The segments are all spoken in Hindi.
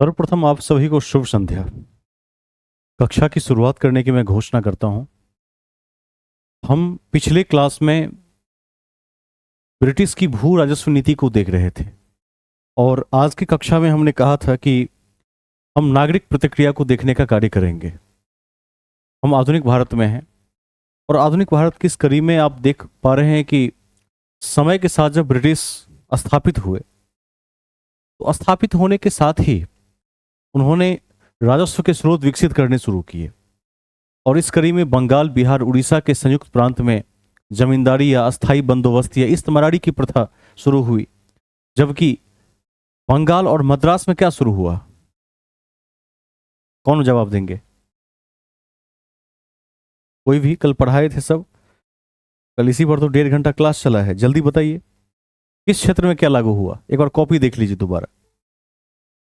सर्वप्रथम आप सभी को शुभ संध्या। कक्षा की शुरुआत करने की मैं घोषणा करता हूं। हम पिछले क्लास में ब्रिटिश की भू राजस्व नीति को देख रहे थे और आज की कक्षा में हमने कहा था कि हम नागरिक प्रतिक्रिया को देखने का कार्य करेंगे। हम आधुनिक भारत में हैं और आधुनिक भारत की इस कड़ी में आप देख पा रहे हैं कि समय के साथ जब ब्रिटिश स्थापित हुए तो स्थापित होने के साथ ही उन्होंने राजस्व के स्रोत विकसित करने शुरू किए और इस कड़ी में बंगाल, बिहार, उड़ीसा के संयुक्त प्रांत में जमींदारी या अस्थाई बंदोबस्त या इस्तमारी की प्रथा शुरू हुई, जबकि बंगाल और मद्रास में क्या शुरू हुआ? कौन जवाब देंगे? कोई भी? कल पढ़ाए थे सब, कल इसी पर तो 1.5 घंटा क्लास चला है। जल्दी बताइए किस क्षेत्र में क्या लागू हुआ। एक बार कॉपी देख लीजिए दोबारा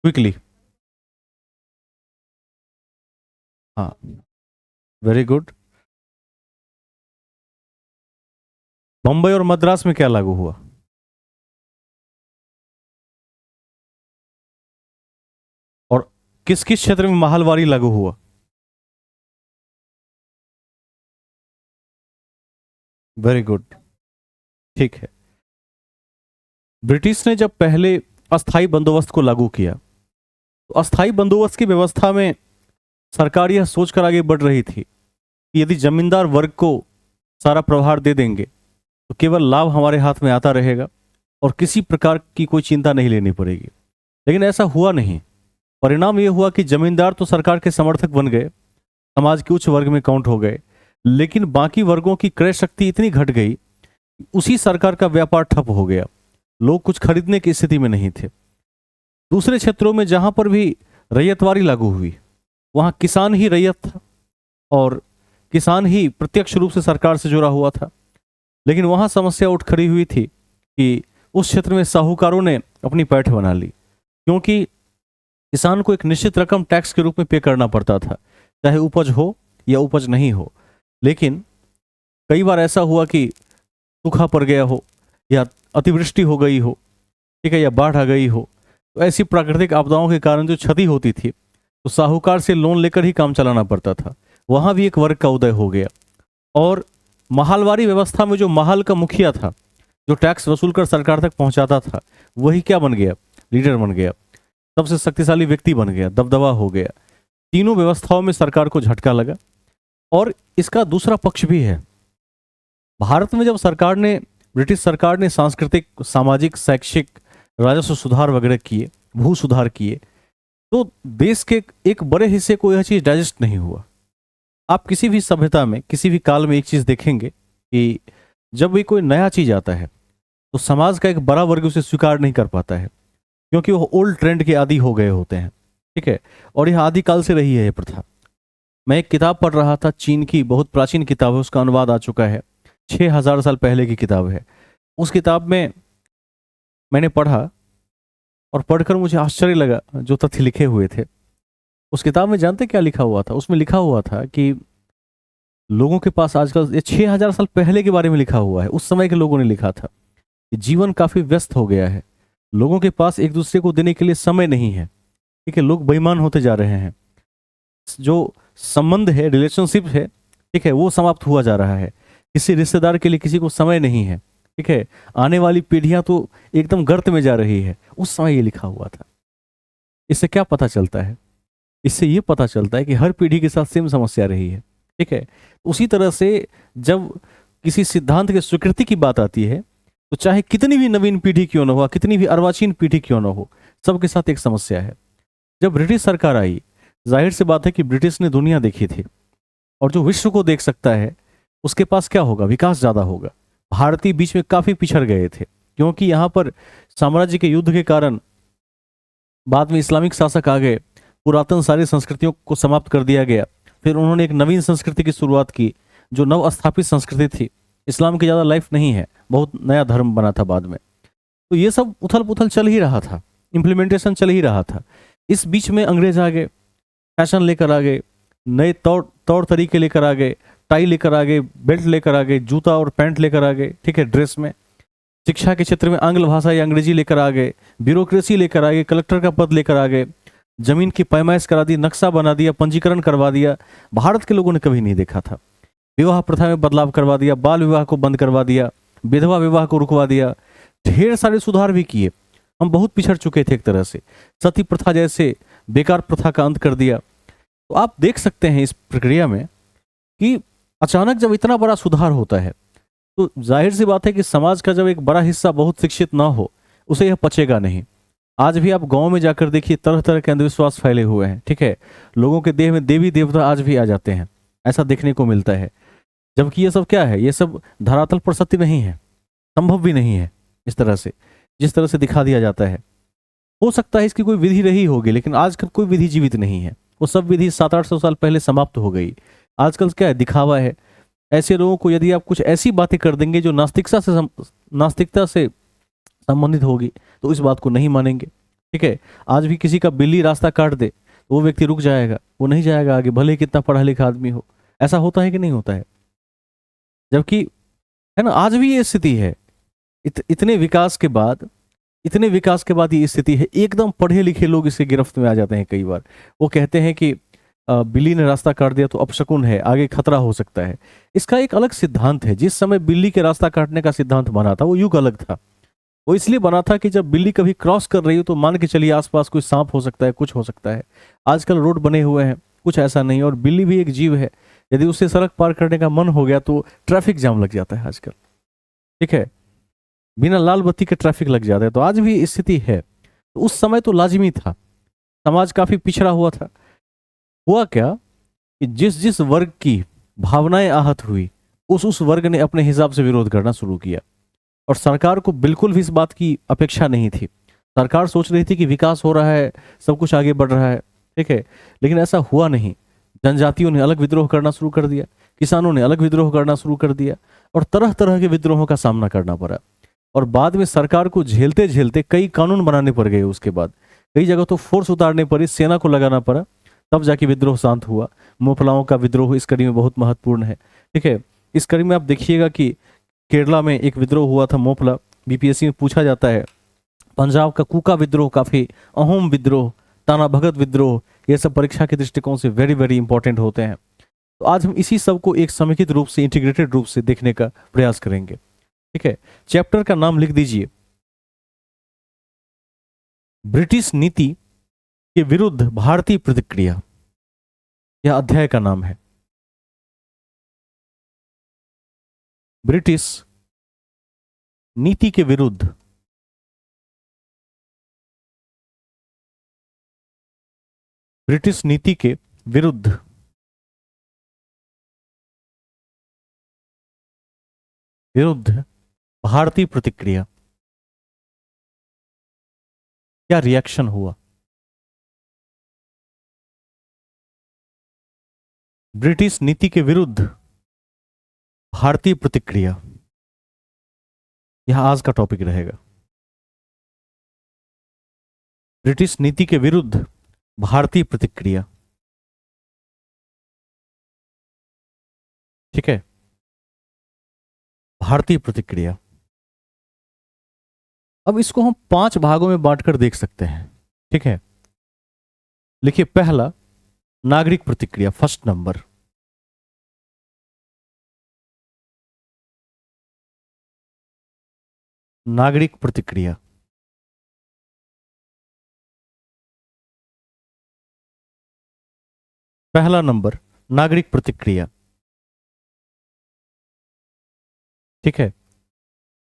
क्विकली। हाँ, वेरी गुड। बम्बई और मद्रास में क्या लागू हुआ? और किस किस क्षेत्र में महलवारी लागू हुआ? वेरी गुड, ठीक है। ब्रिटिश ने जब पहले अस्थाई बंदोबस्त को लागू किया तो अस्थाई बंदोबस्त की व्यवस्था में सरकार यह सोचकर आगे बढ़ रही थी कि यदि जमींदार वर्ग को सारा प्रभार दे देंगे तो केवल लाभ हमारे हाथ में आता रहेगा और किसी प्रकार की कोई चिंता नहीं लेनी पड़ेगी। लेकिन ऐसा हुआ नहीं। परिणाम यह हुआ कि जमींदार तो सरकार के समर्थक बन गए, समाज के उच्च वर्ग में काउंट हो गए, लेकिन बाकी वर्गों की क्रय शक्ति इतनी घट गई, उसी सरकार का व्यापार ठप हो गया। लोग कुछ खरीदने की स्थिति में नहीं थे। दूसरे क्षेत्रों में जहां पर भी रैयतवारी लागू हुई वहां किसान ही रैयत था और किसान ही प्रत्यक्ष रूप से सरकार से जुड़ा हुआ था। लेकिन वहां समस्या उठ खड़ी हुई थी कि उस क्षेत्र में साहूकारों ने अपनी पैठ बना ली, क्योंकि किसान को एक निश्चित रकम टैक्स के रूप में पे करना पड़ता था, चाहे उपज हो या उपज नहीं हो। लेकिन कई बार ऐसा हुआ कि सूखा पड़ गया हो या अतिवृष्टि हो गई हो, ठीक है, या बाढ़ आ गई हो, तो ऐसी प्राकृतिक आपदाओं के कारण जो क्षति होती थी तो साहूकार से लोन लेकर ही काम चलाना पड़ता था। वहां भी एक वर्ग का उदय हो गया और महलवारी व्यवस्था में जो महल का मुखिया था, जो टैक्स वसूल कर सरकार तक पहुंचाता था, वही क्या बन गया? लीडर बन गया, सबसे शक्तिशाली व्यक्ति बन गया, दबदबा हो गया। तीनों व्यवस्थाओं में सरकार को झटका लगा। और इसका दूसरा पक्ष भी है। भारत में जब ब्रिटिश सरकार ने सांस्कृतिक, सामाजिक, शैक्षिक, राजस्व सुधार वगैरह किए, भू सुधार किए, तो देश के एक बड़े हिस्से को यह चीज डाइजेस्ट नहीं हुआ। आप किसी भी सभ्यता में, किसी भी काल में एक चीज देखेंगे कि जब भी कोई नया चीज आता है तो समाज का एक बड़ा वर्ग उसे स्वीकार नहीं कर पाता है, क्योंकि वो ओल्ड ट्रेंड के आदी हो गए होते हैं, ठीक है। और यह आदिकाल से रही है ये प्रथा। मैं एक किताब पढ़ रहा था, चीन की बहुत प्राचीन किताब है, उसका अनुवाद आ चुका है, 6000 साल पहले की किताब है। उस किताब में मैंने पढ़ा और पढ़कर मुझे आश्चर्य लगा जो तथ्य लिखे हुए थे उस किताब में। जानते क्या लिखा हुआ था? उसमें लिखा हुआ था कि लोगों के पास आजकल, ये 6000 साल पहले के बारे में लिखा हुआ है, उस समय के लोगों ने लिखा था कि जीवन काफी व्यस्त हो गया है, लोगों के पास एक दूसरे को देने के लिए समय नहीं है, ठीक है, लोग बेईमान होते जा रहे हैं, जो संबंध है, रिलेशनशिप है, ठीक है, वो समाप्त हुआ जा रहा है, किसी रिश्तेदार के लिए किसी को समय नहीं है, ठीक है, आने वाली पीढ़ियां तो एकदम गर्त में जा रही है। उस समय ये लिखा हुआ था। इससे क्या पता चलता है? इससे ये पता चलता है कि हर पीढ़ी के साथ सेम समस्या रही है, ठीक है। उसी तरह से जब किसी सिद्धांत की स्वीकृति की बात आती है तो चाहे कितनी भी नवीन पीढ़ी क्यों ना हो, कितनी भी अर्वाचीन पीढ़ी क्यों ना हो, सबके साथ एक समस्या है। जब ब्रिटिश सरकार आई, जाहिर सी बात है कि ब्रिटिश ने दुनिया देखी थी और जो विश्व को देख सकता है उसके पास क्या होगा? विकास ज्यादा होगा। भारतीय बीच में काफी पिछड़ गए थे, क्योंकि यहां पर साम्राज्य के युद्ध के कारण बाद में इस्लामिक शासक आ गए, पुरातन सारी संस्कृतियों को समाप्त कर दिया गया। फिर उन्होंने एक नवीन संस्कृति की शुरुआत की जो नव स्थापित संस्कृति थी। इस्लाम की ज्यादा लाइफ नहीं है, बहुत नया धर्म बना था बाद में। तो ये सब उथल पुथल चल ही रहा था, इंप्लीमेंटेशन चल ही रहा था। इस बीच में अंग्रेज आ गए, फैशन लेकर आ गए, नए तौर तरीके लेकर आ गए, टाई लेकर आ गए, बेल्ट लेकर आ गए, जूता और पैंट लेकर आ गए, ठीक है, ड्रेस में। शिक्षा के क्षेत्र में आंग्ल भाषा या अंग्रेजी लेकर आ गए, ब्यूरोक्रेसी लेकर आ गए, कलेक्टर का पद लेकर आ गए, जमीन की पैमाइश करा दी, नक्शा बना दिया, पंजीकरण करवा दिया, भारत के लोगों ने कभी नहीं देखा था। विवाह प्रथा में बदलाव करवा दिया, बाल विवाह को बंद करवा दिया, विधवा विवाह को रुकवा दिया, ढेर सारे सुधार भी किए। हम बहुत पिछड़ चुके थे एक तरह से। सती प्रथा जैसे बेकार प्रथा का अंत कर दिया। तो आप देख सकते हैं इस प्रक्रिया में कि अचानक जब इतना बड़ा सुधार होता है तो जाहिर सी बात है कि समाज का जब एक बड़ा हिस्सा बहुत शिक्षित ना हो, उसे यह पचेगा नहीं। आज भी आप गांव में जाकर देखिए, तरह तरह के अंधविश्वास फैले हुए हैं, ठीक है। लोगों के देह में देवी देवता आज भी आ जाते हैं, ऐसा देखने को मिलता है। जबकि ये सब क्या है, ये सब धरातल पर सत्य नहीं है, संभव भी नहीं है इस तरह से, जिस तरह से दिखा दिया जाता है। हो सकता है इसकी कोई विधि रही होगी, लेकिन आजकल कोई विधि जीवित नहीं है। वो सब विधि 700-800 साल पहले समाप्त हो गई। आजकल क्या है, दिखावा है। ऐसे लोगों को यदि आप कुछ ऐसी बातें कर देंगे जो नास्तिकता से संबंधित होगी, तो इस बात को नहीं मानेंगे, ठीक है। आज भी किसी का बिल्ली रास्ता काट दे तो वो व्यक्ति रुक जाएगा, वो नहीं जाएगा आगे, भले ही कितना पढ़ा लिखा आदमी हो। ऐसा होता है कि नहीं होता है? जबकि है ना, आज भी ये स्थिति है। इतने विकास के बाद ये स्थिति है। एकदम पढ़े लिखे लोग इसके गिरफ्त में आ जाते हैं कई बार। वो कहते हैं कि बिल्ली ने रास्ता काट दिया तो अपशकुन है, आगे खतरा हो सकता है। इसका एक अलग सिद्धांत है। जिस समय बिल्ली के रास्ता काटने का सिद्धांत बना था वो युग अलग था। वो इसलिए बना था कि जब बिल्ली कभी क्रॉस कर रही हो तो मान के चलिए आसपास कोई सांप हो सकता है, कुछ हो सकता है। आजकल रोड बने हुए हैं, कुछ ऐसा नहीं। और बिल्ली भी एक जीव है, यदि उसे सड़क पार करने का मन हो गया तो ट्रैफिक जाम लग जाता है आजकल, ठीक है। बिना लाल बत्ती के ट्रैफिक लग जाता है। तो आज भी स्थिति है। तो उस समय तो लाजिमी था, समाज काफी पिछड़ा हुआ था। हुआ क्या कि जिस जिस वर्ग की भावनाएं आहत हुई, उस वर्ग ने अपने हिसाब से विरोध करना शुरू किया। और सरकार को बिल्कुल भी इस बात की अपेक्षा नहीं थी। सरकार सोच रही थी कि विकास हो रहा है, सब कुछ आगे बढ़ रहा है, ठीक है। लेकिन ऐसा हुआ नहीं। जनजातियों ने अलग विद्रोह करना शुरू कर दिया, किसानों ने अलग विद्रोह करना शुरू कर दिया, और तरह तरह के विद्रोहों का सामना करना पड़ा। और बाद में सरकार को झेलते झेलते कई कानून बनाने पड़ गए। उसके बाद कई जगह तो फोर्स उतारने पड़ी, सेना को लगाना पड़ा, तब जाके विद्रोह शांत हुआ। मोफलाओं का विद्रोह इस कड़ी में बहुत महत्वपूर्ण है, ठीक है। इस कड़ी में आप देखिएगा कि केरला में एक विद्रोह हुआ था, मोफला, बीपीएससी में पूछा जाता है। पंजाब का कूका विद्रोह काफी अहम विद्रोह, ताना भगत विद्रोह, ये सब परीक्षा के दृष्टिकोण से वेरी वेरी इंपॉर्टेंट होते हैं। तो आज हम इसी सब को एक समेकित रूप से, इंटीग्रेटेड रूप से देखने का प्रयास करेंगे, ठीक है। चैप्टर का नाम लिख दीजिए, ब्रिटिश नीति के विरुद्ध भारतीय प्रतिक्रिया। यह अध्याय का नाम है, ब्रिटिश नीति के विरुद्ध ब्रिटिश नीति के विरुद्ध भारतीय प्रतिक्रिया। क्या रिएक्शन हुआ? ब्रिटिश नीति के विरुद्ध भारतीय प्रतिक्रिया, यह आज का टॉपिक रहेगा। ब्रिटिश नीति के विरुद्ध भारतीय प्रतिक्रिया, ठीक है। भारतीय प्रतिक्रिया। अब इसको हम 5 भागों में बांटकर देख सकते हैं, ठीक है। लिखिए, पहला नागरिक प्रतिक्रिया, फर्स्ट नंबर। नागरिक प्रतिक्रिया। पहला नंबर नागरिक प्रतिक्रिया, ठीक है।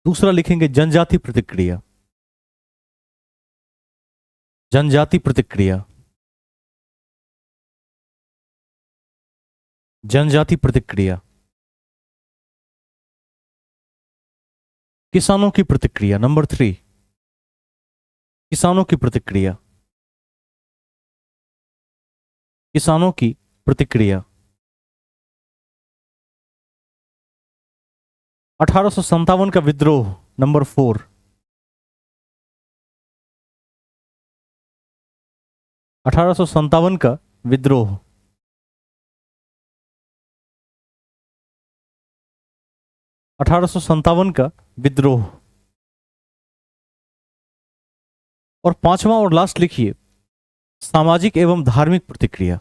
दूसरा लिखेंगे जनजाति प्रतिक्रिया। जनजाति प्रतिक्रिया, जनजाति प्रतिक्रिया। किसानों की प्रतिक्रिया, नंबर 3, किसानों की प्रतिक्रिया। किसानों की प्रतिक्रिया। 1857 का विद्रोह, नंबर 4। 1857 का विद्रोह। 1857 का विद्रोह। और पांचवा और लास्ट लिखिए, सामाजिक एवं धार्मिक प्रतिक्रिया,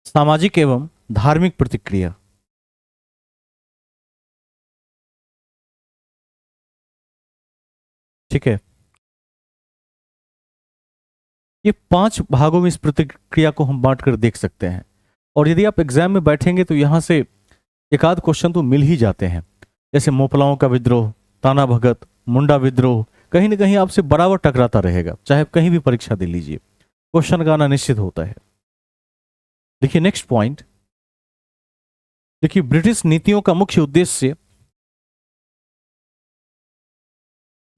सामाजिक एवं धार्मिक प्रतिक्रिया। ठीक है, ये 5 भागों में इस प्रतिक्रिया को हम बांट कर देख सकते हैं। और यदि आप एग्जाम में बैठेंगे तो यहां से एक आध क्वेश्चन तो मिल ही जाते हैं, जैसे मोपलाओं का विद्रोह, ताना भगत, मुंडा विद्रोह, कहीं ना कहीं आपसे बराबर टकराता रहेगा, चाहे आप कहीं भी परीक्षा दे लीजिए, क्वेश्चन का आना निश्चित होता है। देखिए नेक्स्ट पॉइंट, देखिए ब्रिटिश नीतियों का मुख्य उद्देश्य,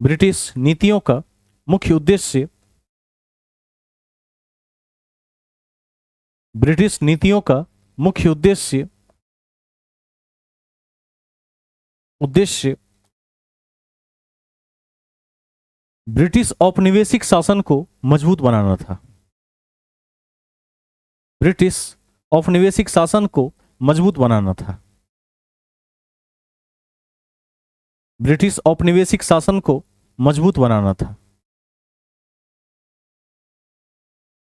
ब्रिटिश नीतियों का मुख्य उद्देश्य, ब्रिटिश नीतियों का मुख्य उद्देश्य, उद्देश्य ब्रिटिश औपनिवेशिक शासन को मजबूत बनाना था। ब्रिटिश औपनिवेशिक शासन को मजबूत बनाना था। ब्रिटिश औपनिवेशिक शासन को मजबूत बनाना था,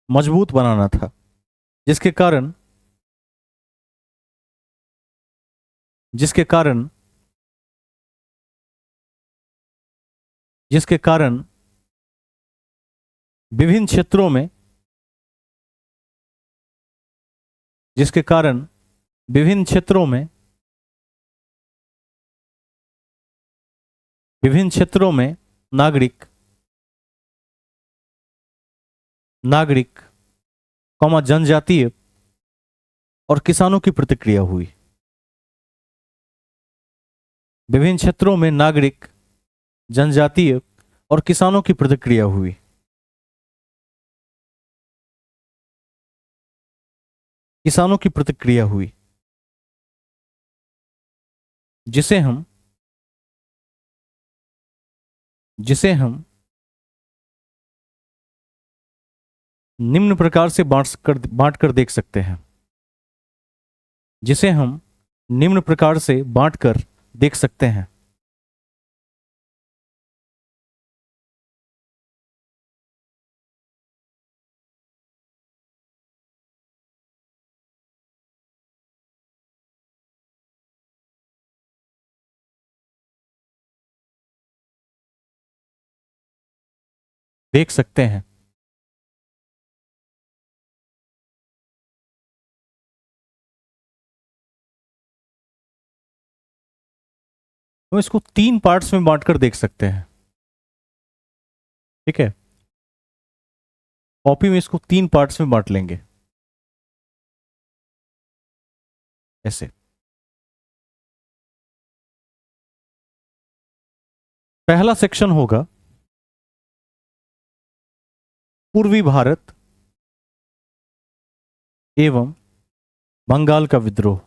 मजबूत बनाना था, जिसके कारण, जिसके कारण, जिसके कारण विभिन्न क्षेत्रों में, जिसके कारण विभिन्न क्षेत्रों में, विभिन्न क्षेत्रों में नागरिक, नागरिक कौमा जनजातीय और किसानों की प्रतिक्रिया हुई। विभिन्न क्षेत्रों में नागरिक, जनजातीय और किसानों की प्रतिक्रिया हुई। किसानों की प्रतिक्रिया हुई, जिसे हम, जिसे हम निम्न प्रकार से बांट कर देख सकते हैं, जिसे हम निम्न प्रकार से बांट कर देख सकते हैं। देख सकते हैं। हम इसको 3 पार्ट्स में बांटकर देख सकते हैं। ठीक है, कॉपी में इसको 3 पार्ट्स में बांट लेंगे ऐसे। पहला सेक्शन होगा पूर्वी भारत एवं बंगाल का विद्रोह।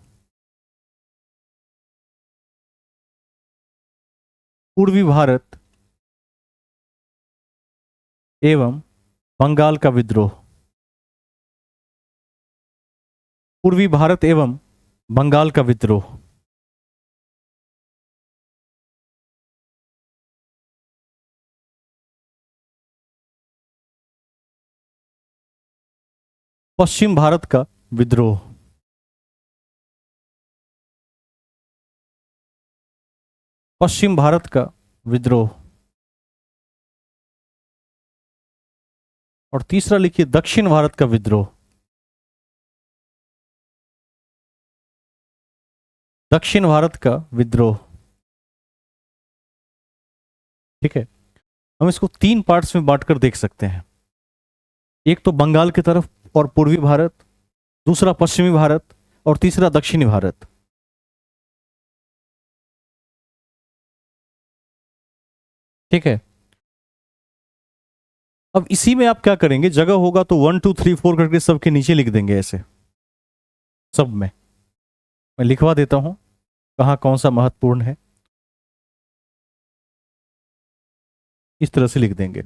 पूर्वी भारत एवं बंगाल का विद्रोह। पूर्वी भारत एवं बंगाल का विद्रोह। पश्चिम भारत का विद्रोह। पश्चिम भारत का विद्रोह। और तीसरा लिखिए दक्षिण भारत का विद्रोह। दक्षिण भारत का विद्रोह। ठीक है, हम इसको 3 पार्ट्स में बांटकर देख सकते हैं। एक तो बंगाल की तरफ और पूर्वी भारत, दूसरा पश्चिमी भारत और तीसरा दक्षिणी भारत। ठीक है, अब इसी में आप क्या करेंगे, जगह होगा तो 1 2 3 4 करके सबके नीचे लिख देंगे ऐसे। सब में मैं लिखवा देता हूं कहां कौन सा महत्वपूर्ण है, इस तरह से लिख देंगे।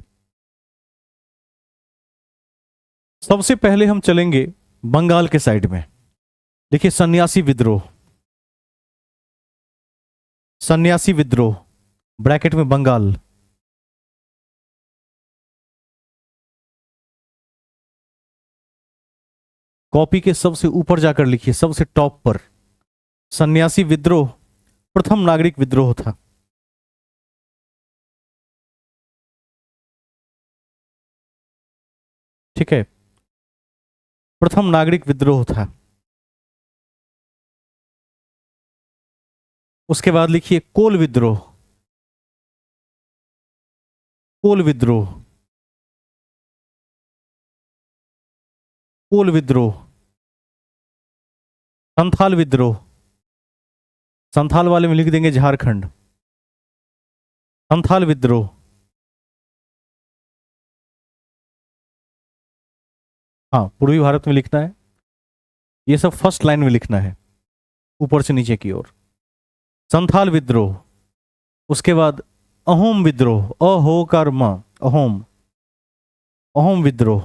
सबसे पहले हम चलेंगे बंगाल के साइड में। देखिए सन्यासी विद्रोह। सन्यासी विद्रोह ब्रैकेट में बंगाल। कॉपी के सबसे ऊपर जाकर लिखिए, सबसे टॉप पर। सन्यासी विद्रोह प्रथम नागरिक विद्रोह था। ठीक है, प्रथम नागरिक विद्रोह था। उसके बाद लिखिए कोल विद्रोह। कोल विद्रोह, कोल विद्रोह। संथाल विद्रोह, संथाल वाले में लिख देंगे झारखंड। संथाल विद्रोह। हाँ, पूर्वी भारत में लिखना है। ये सब फर्स्ट लाइन में लिखना है, ऊपर से नीचे की ओर। संथाल विद्रोह। उसके बाद अहोम विद्रोह, अहोकार म, अहोम, अहोम विद्रोह।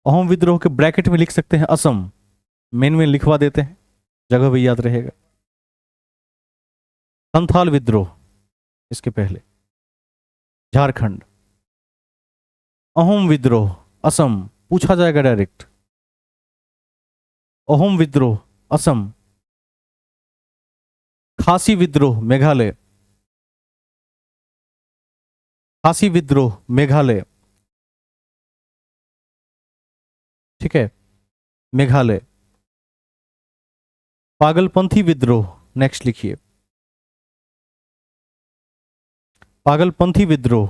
अहोम विद्रोह के ब्रैकेट में लिख सकते हैं असम, मेन में लिखवा देते हैं, जगह भी याद रहेगा। संथाल विद्रोह इसके पहले, झारखंड। अहोम विद्रोह असम, पूछा जाएगा डायरेक्ट। अहोम विद्रोह असम। खासी विद्रोह मेघालय, खासी विद्रोह मेघालय। ठीक है, मेघालय। पागलपंथी विद्रोह, नेक्स्ट लिखिए, पागलपंथी विद्रोह।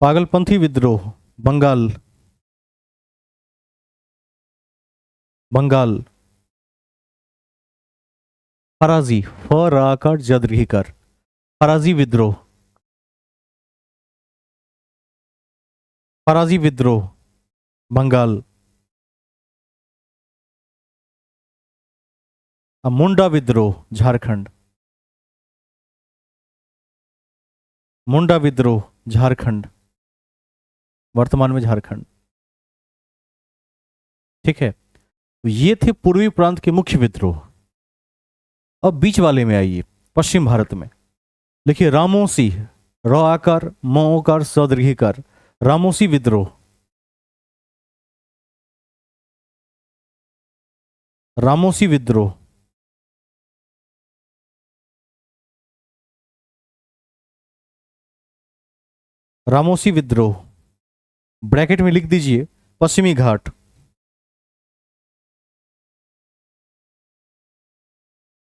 पागलपंथी विद्रोह बंगाल, बंगाल। फराजी, फराकर जदरीकर, फराजी विद्रोह, फराजी विद्रोह बंगाल। मुंडा विद्रोह झारखंड, मुंडा विद्रोह झारखंड, वर्तमान में झारखंड। ठीक है, तो ये थे पूर्वी प्रांत के मुख्य विद्रोह। अब बीच वाले में आइए, पश्चिम भारत में। लिखिए रामोसी, र आकार म ओकार स दीर्घिकार, रामोसी विद्रोह। रामोसी विद्रोह। रामोसी विद्रोह, ब्रैकेट में लिख दीजिए पश्चिमी घाट।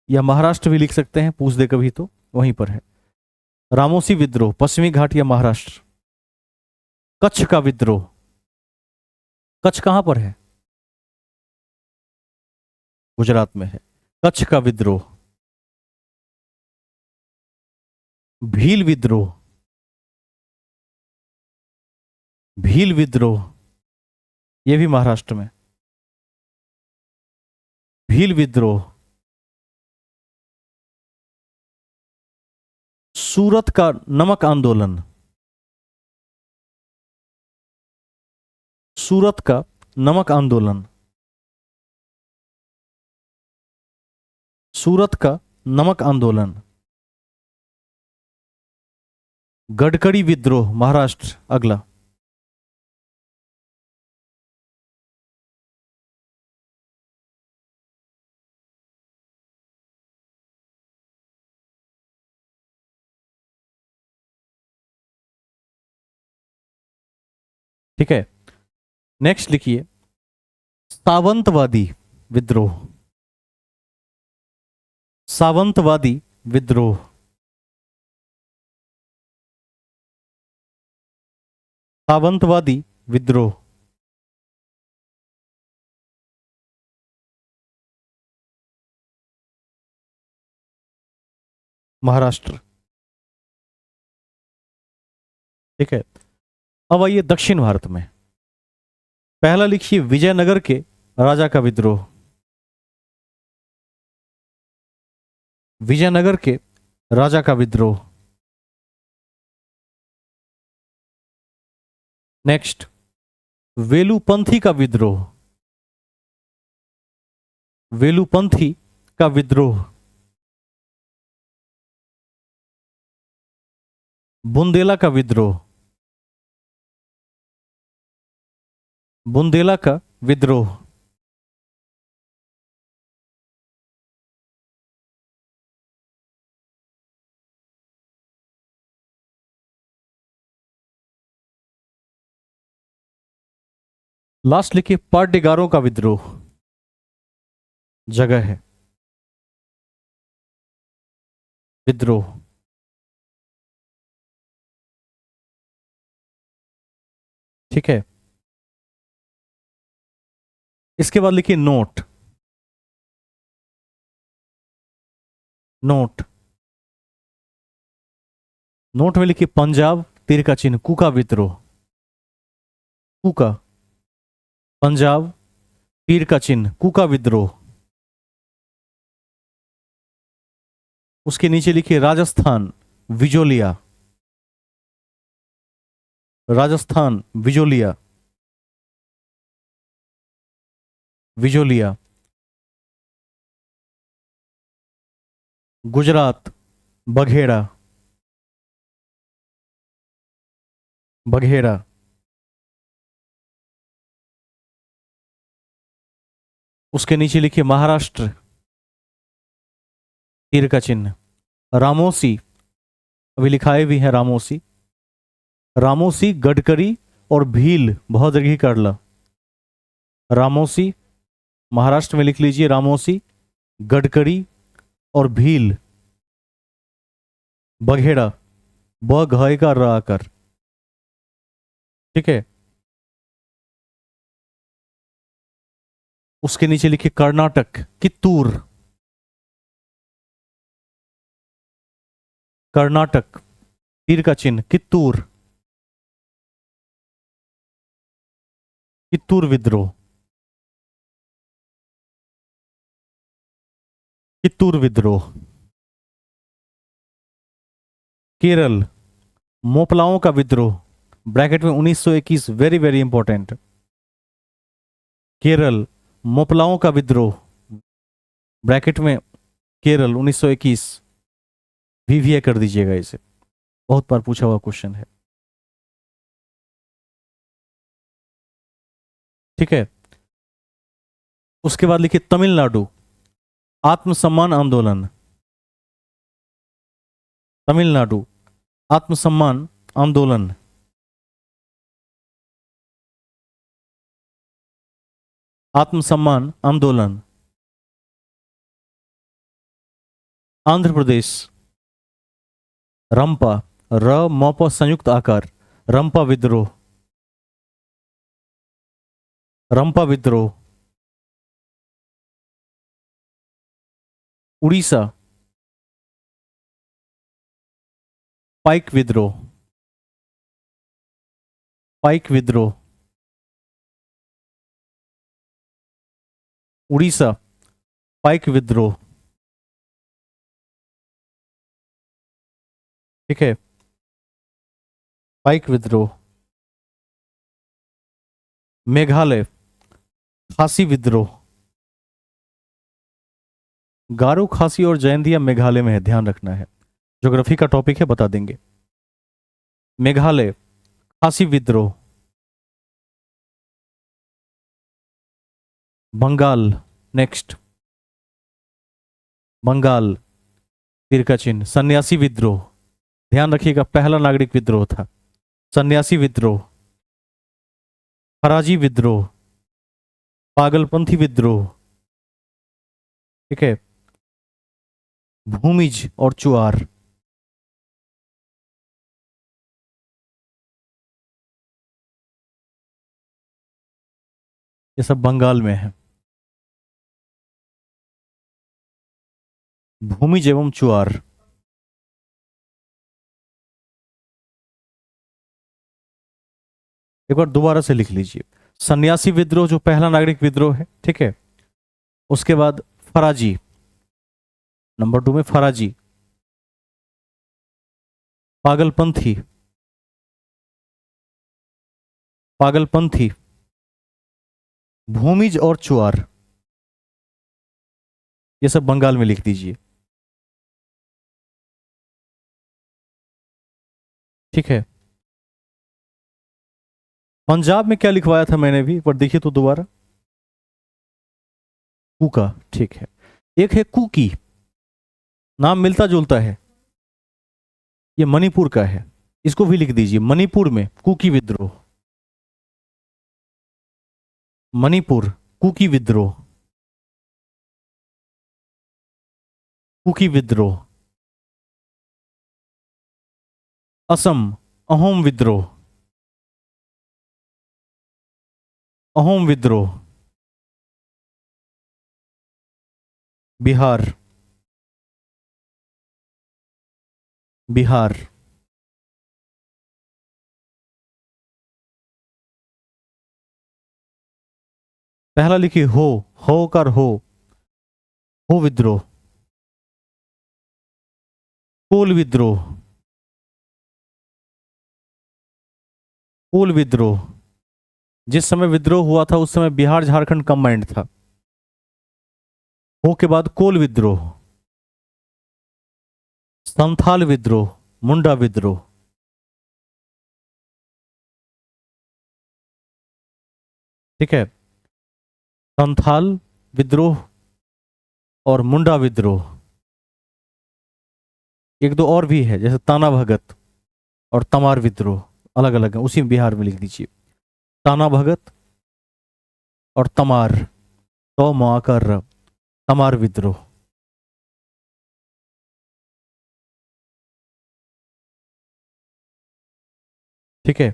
या महाराष्ट्र भी लिख सकते हैं, पूछ दे कभी तो, वहीं पर है। रामोसी विद्रोह, पश्चिमी घाट या महाराष्ट्र। कच्छ का विद्रोह, कच्छ कहां पर है? गुजरात में है। कच्छ का विद्रोह। भील विद्रोह, भील विद्रोह, यह भी महाराष्ट्र में। भील विद्रोह। सूरत का नमक आंदोलन, सूरत का नमक आंदोलन, सूरत का नमक आंदोलन। गडकरी विद्रोह महाराष्ट्र, अगला। ठीक है, नेक्स्ट लिखिए सावंतवादी विद्रोह, सावंतवादी विद्रोह। सावंतवादी विद्रोह। महाराष्ट्र। ठीक है, अब आइए दक्षिण भारत में। पहला लिखिए विजयनगर के राजा का विद्रोह, विजयनगर के राजा का विद्रोह। नेक्स्ट वेलुपंथी का विद्रोह, वेलुपंथी का विद्रोह। बुंदेला का विद्रोह, बुंदेला का विद्रोह। लास्ट लिखिए पाटडिगारों का विद्रोह, जगह है विद्रोह। ठीक है, इसके बाद लिखिए नोट, नोट, नोट में लिखिए पंजाब तीर का चिन्ह कूका विद्रोह, कूका, पंजाब तीर का चिन्ह कूका विद्रोह। उसके नीचे लिखिए राजस्थान विजोलिया, राजस्थान विजोलिया, विजोलिया। गुजरात बघेड़ा, बघेड़ा। उसके नीचे लिखिए महाराष्ट्र तीर का चिन्ह रामोसी, अभी लिखाए भी है रामोसी, रामोसी, गडकरी और भील बहुदीर्घी करला। रामोसी महाराष्ट्र में लिख लीजिए, रामोसी, गडकरी और भील, बघेड़ा, ब घय का र आकर। ठीक है, उसके नीचे लिखिए कर्नाटक कित्तूर, कर्नाटक तीर का चिन्ह कित्तूर, कित्तूर विद्रोह, कित्तूर विद्रोह। केरल मोपलाओं का विद्रोह, ब्रैकेट में 1921, वेरी वेरी इंपॉर्टेंट। केरल मोपलाओं का विद्रोह, ब्रैकेट में केरल 1921, वीवीए कर दीजिएगा इसे, बहुत बार पूछा हुआ क्वेश्चन है। ठीक है, उसके बाद लिखिए तमिलनाडु आत्मसम्मान आंदोलन, तमिलनाडु आत्मसम्मान आंदोलन। आत्मसम्मान आंदोलन। आंध्र प्रदेश रंपा, र म प संयुक्त आकार, रंपा विद्रोह, रंपा विद्रोह। उड़ीसा पाइक विद्रोह, पाइक विद्रोह। उड़ीसा पाइक विद्रोह। ठीक है, पाइक विद्रोह। मेघालय खासी विद्रोह, गारो, खासी और जैंतिया मेघालय में है, ध्यान रखना है, ज्योग्राफी का टॉपिक है, बता देंगे। मेघालय खासी विद्रोह। बंगाल नेक्स्ट, बंगाल तीर का चिन्ह सन्यासी विद्रोह, ध्यान रखिएगा पहला नागरिक विद्रोह था, सन्यासी विद्रोह। फराजी विद्रोह, पागलपंथी विद्रोह। ठीक है, भूमिज और चुआर, ये सब बंगाल में है, भूमिज एवं चुआर। एक बार दोबारा से लिख लीजिए, सन्यासी विद्रोह जो पहला नागरिक विद्रोह है, ठीक है। उसके बाद फराजी, नंबर 2 में फराजी। पागलपंथी, पागलपंथी। भूमिज और चुआर, ये सब बंगाल में लिख दीजिए। ठीक है। पंजाब में क्या लिखवाया था मैंने भी, पर देखिए तो दोबारा, कुका, ठीक है। एक है कुकी, नाम मिलता जुलता है, ये मणिपुर का है, इसको भी लिख दीजिए। मणिपुर में कुकी विद्रोह, मणिपुर कुकी विद्रोह, कुकी विद्रोह। असम अहोम विद्रोह, अहोम विद्रोह। बिहार, बिहार। पहला लिखिए हो कर हो विद्रोह। कोल विद्रोह, कोल विद्रोह। जिस समय विद्रोह हुआ था उस समय बिहार झारखंड कंबाइंड था। हो के बाद कोल विद्रोह, संथाल विद्रोह, मुंडा विद्रोह। ठीक है, संथाल विद्रोह और मुंडा विद्रोह। एक दो और भी है, जैसे ताना भगत और तमार विद्रोह, अलग अलग है, उसी में बिहार में लिख दीजिए। ताना भगत और तमार, तो माकर, तमार विद्रोह। ठीक है।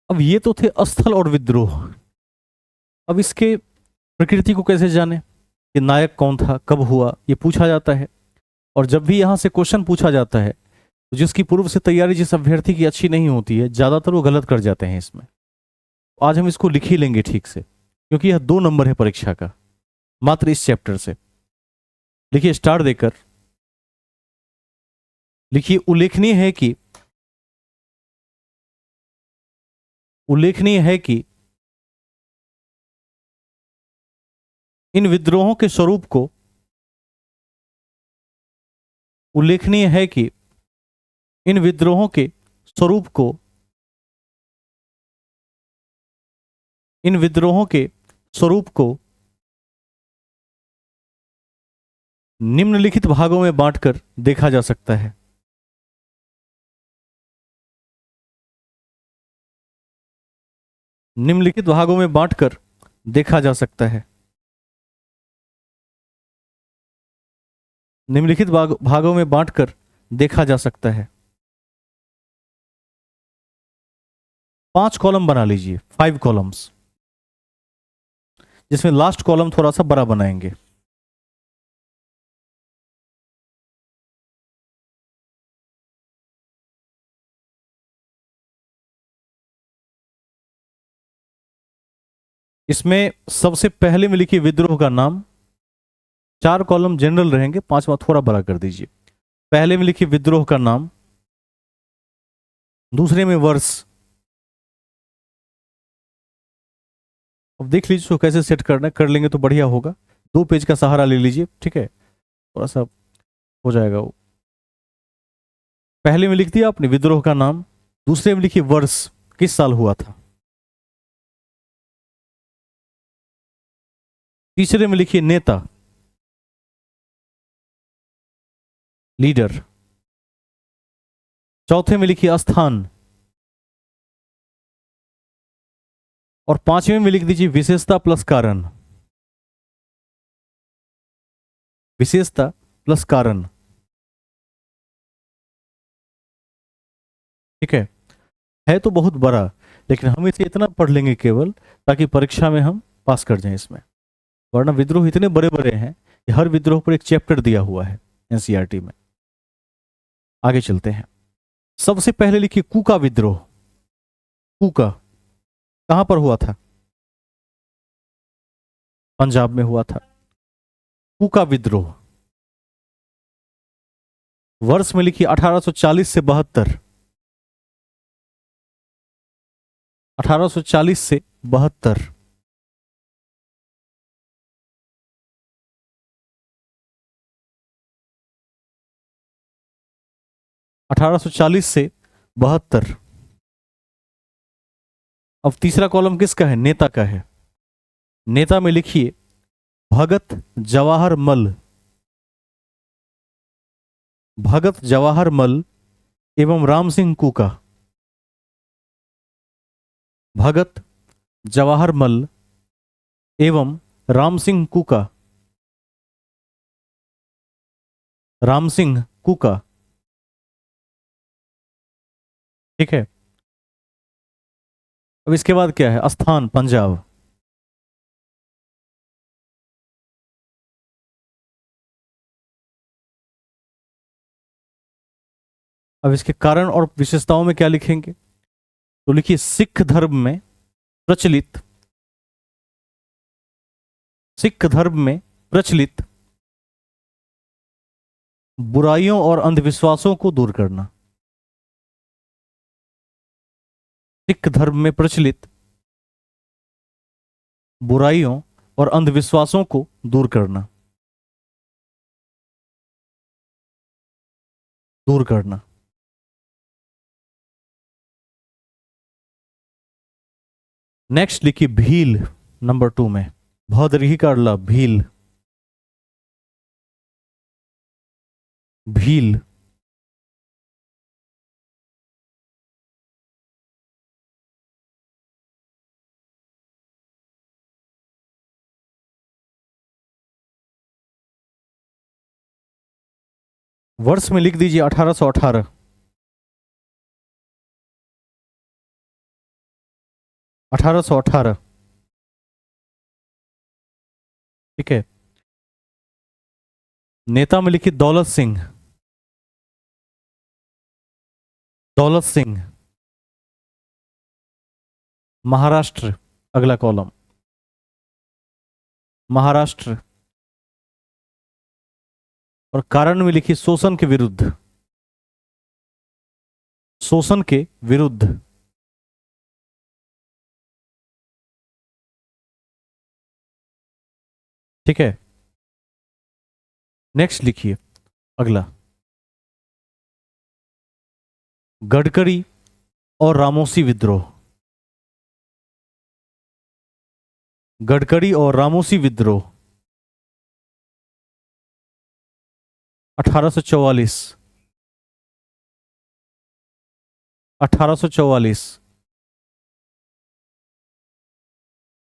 अब ये तो थे स्थल और विद्रोह। अब इसके प्रकृति को कैसे जाने, कि नायक कौन था, कब हुआ, ये पूछा जाता है। और जब भी यहां से क्वेश्चन पूछा जाता है, तो जिसकी पूर्व से तैयारी जिस अभ्यर्थी की अच्छी नहीं होती है, ज्यादातर वो गलत कर जाते हैं इसमें। आज हम इसको लिख ही लेंगे ठीक से, क्योंकि यह 2 नंबर है परीक्षा का, मात्र इस चैप्टर से। लिखिए स्टार देकर, लिखिए उल्लेखनीय है कि, उल्लेखनीय है कि इन विद्रोहों के स्वरूप को, उल्लेखनीय है कि इन विद्रोहों के स्वरूप को, इन विद्रोहों के स्वरूप को निम्नलिखित भागों में बांटकर देखा जा सकता है। निम्नलिखित भागों में बांटकर देखा जा सकता है। निम्नलिखित भागों में बांटकर देखा जा सकता है। 5 कॉलम बना लीजिए, 5 कॉलम्स, जिसमें लास्ट कॉलम थोड़ा सा बड़ा बनाएंगे। इसमें सबसे पहले में लिखिए विद्रोह का नाम। 4 कॉलम जनरल रहेंगे, 5वां थोड़ा बड़ा कर दीजिए। पहले में लिखिए विद्रोह का नाम, दूसरे में वर्ष। अब देख लीजिए उसको कैसे सेट करना है, कर लेंगे तो बढ़िया होगा। 2 पेज का सहारा ले लीजिए, ठीक है, थोड़ा सा हो जाएगा वो। पहले में लिख दिया आपने विद्रोह का नाम, दूसरे में लिखिए वर्ष, किस साल हुआ था। तीसरे में लिखिए नेता, लीडर। चौथे में लिखिए स्थान, और 5वें में लिख दीजिए विशेषता प्लस कारण, विशेषता प्लस कारण। ठीक है तो बहुत बड़ा, लेकिन हम इसे इतना पढ़ लेंगे केवल, ताकि परीक्षा में हम पास कर जाएं इसमें। वरना विद्रोह इतने बड़े बड़े हैं कि हर विद्रोह पर एक चैप्टर दिया हुआ है एनसीईआरटी में। आगे चलते हैं। सबसे पहले लिखिए कूका विद्रोह। कूका कहां पर हुआ था, पंजाब में हुआ था। कूका विद्रोह, वर्ष में लिखिए 1840 से 72, 1840 से 72। अठारह सौ चालीस से 72। अब तीसरा कॉलम किसका है? नेता का है। नेता में लिखिए भगत जवाहर मल। भगत जवाहर मल एवं राम सिंह कूका। भगत जवाहर मल एवं राम सिंह कूका। राम सिंह कूका। ठीक है। अब इसके बाद क्या है? स्थान पंजाब। अब इसके कारण और विशेषताओं में क्या लिखेंगे? तो लिखिए सिख धर्म में प्रचलित, सिख धर्म में प्रचलित बुराइयों और अंधविश्वासों को दूर करना। सिख धर्म में प्रचलित बुराइयों और अंधविश्वासों को दूर करना। दूर करना। नेक्स्ट लिखिए भील, नंबर 2 में भौदरही का अड़ला भील। भील। वर्ष में लिख दीजिए 1818। 1818। ठीक है। नेता में लिखिए दौलत सिंह। दौलत सिंह, महाराष्ट्र। अगला कॉलम महाराष्ट्र। और कारण में लिखिए शोषण के विरुद्ध। शोषण के विरुद्ध। ठीक है। नेक्स्ट लिखिए अगला गडकरी और रामोसी विद्रोह। गडकरी और रामोसी विद्रोह 1844। 1844।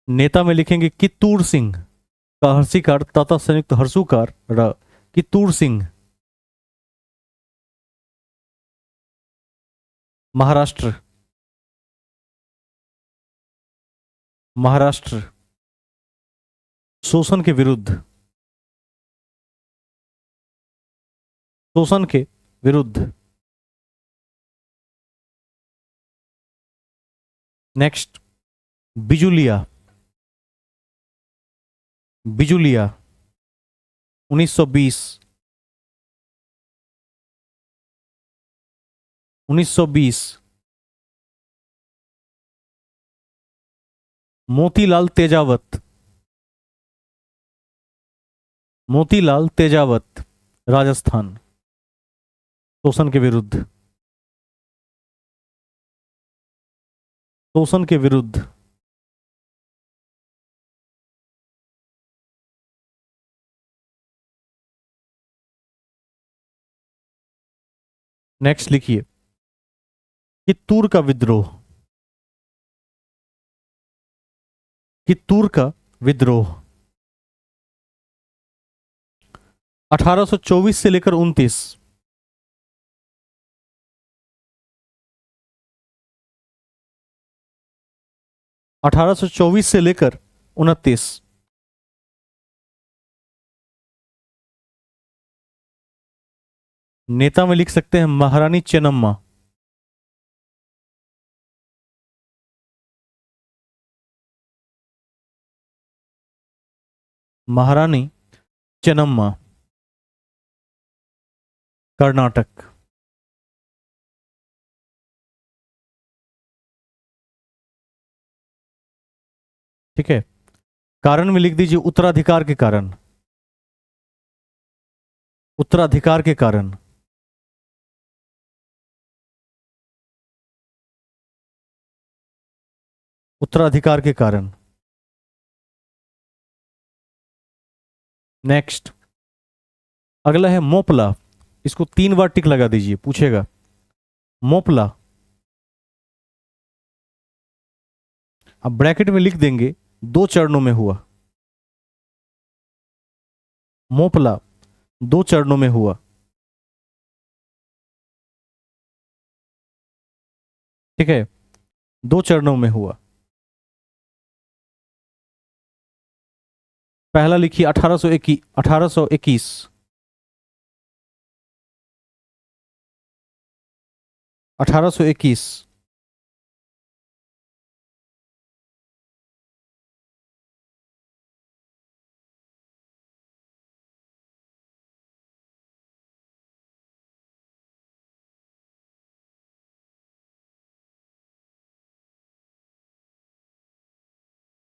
नेता में लिखेंगे कित्तूर सिंह का हर्षिकार तथा संयुक्त हर्षुकार र। कित्तूर सिंह, महाराष्ट्र। महाराष्ट्र। शोषण के विरुद्ध। शोषण के विरुद्ध। नेक्स्ट बिजुलिया। बिजुलिया 1920। 1920। मोतीलाल तेजावत। मोतीलाल तेजावत, राजस्थान। शोषण के विरुद्ध। शोषण के विरुद्ध। नेक्स्ट लिखिए कित्तूर का विद्रोह। कित्तूर का विद्रोह 1824 से लेकर 29। 1824 से लेकर 29। नेता में लिख सकते हैं महारानी चेन्नम्मा। महारानी चेन्नम्मा, कर्नाटक। ठीक है। कारण में लिख दीजिए उत्तराधिकार के कारण। उत्तराधिकार के कारण। उत्तराधिकार के कारण। नेक्स्ट, अगला है मोपला। इसको 3 बार टिक लगा दीजिए, पूछेगा मोपला। अब ब्रैकेट में लिख देंगे 2 चरणों में हुआ। मोपला 2 चरणों में हुआ। ठीक है, 2 चरणों में हुआ। पहला लिखिए 1821। 1821।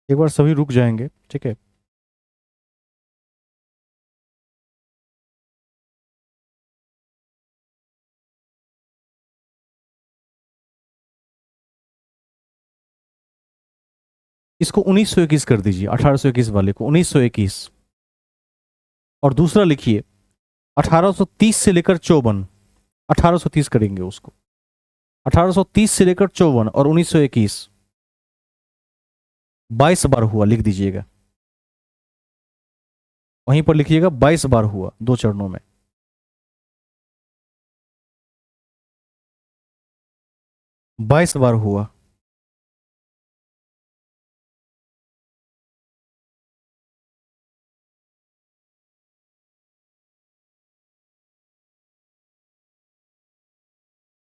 एक बार सभी रुक जाएंगे, ठीक है। इसको 1921 कर दीजिए, 1821 वाले को 1921। और दूसरा लिखिए 1830 से लेकर 54। 1830 करेंगे उसको, 1830 से लेकर 54 और 1921 22 बार हुआ, लिख दीजिएगा। वहीं पर लिखिएगा 22 बार हुआ 2 चरणों में। 22 बार हुआ।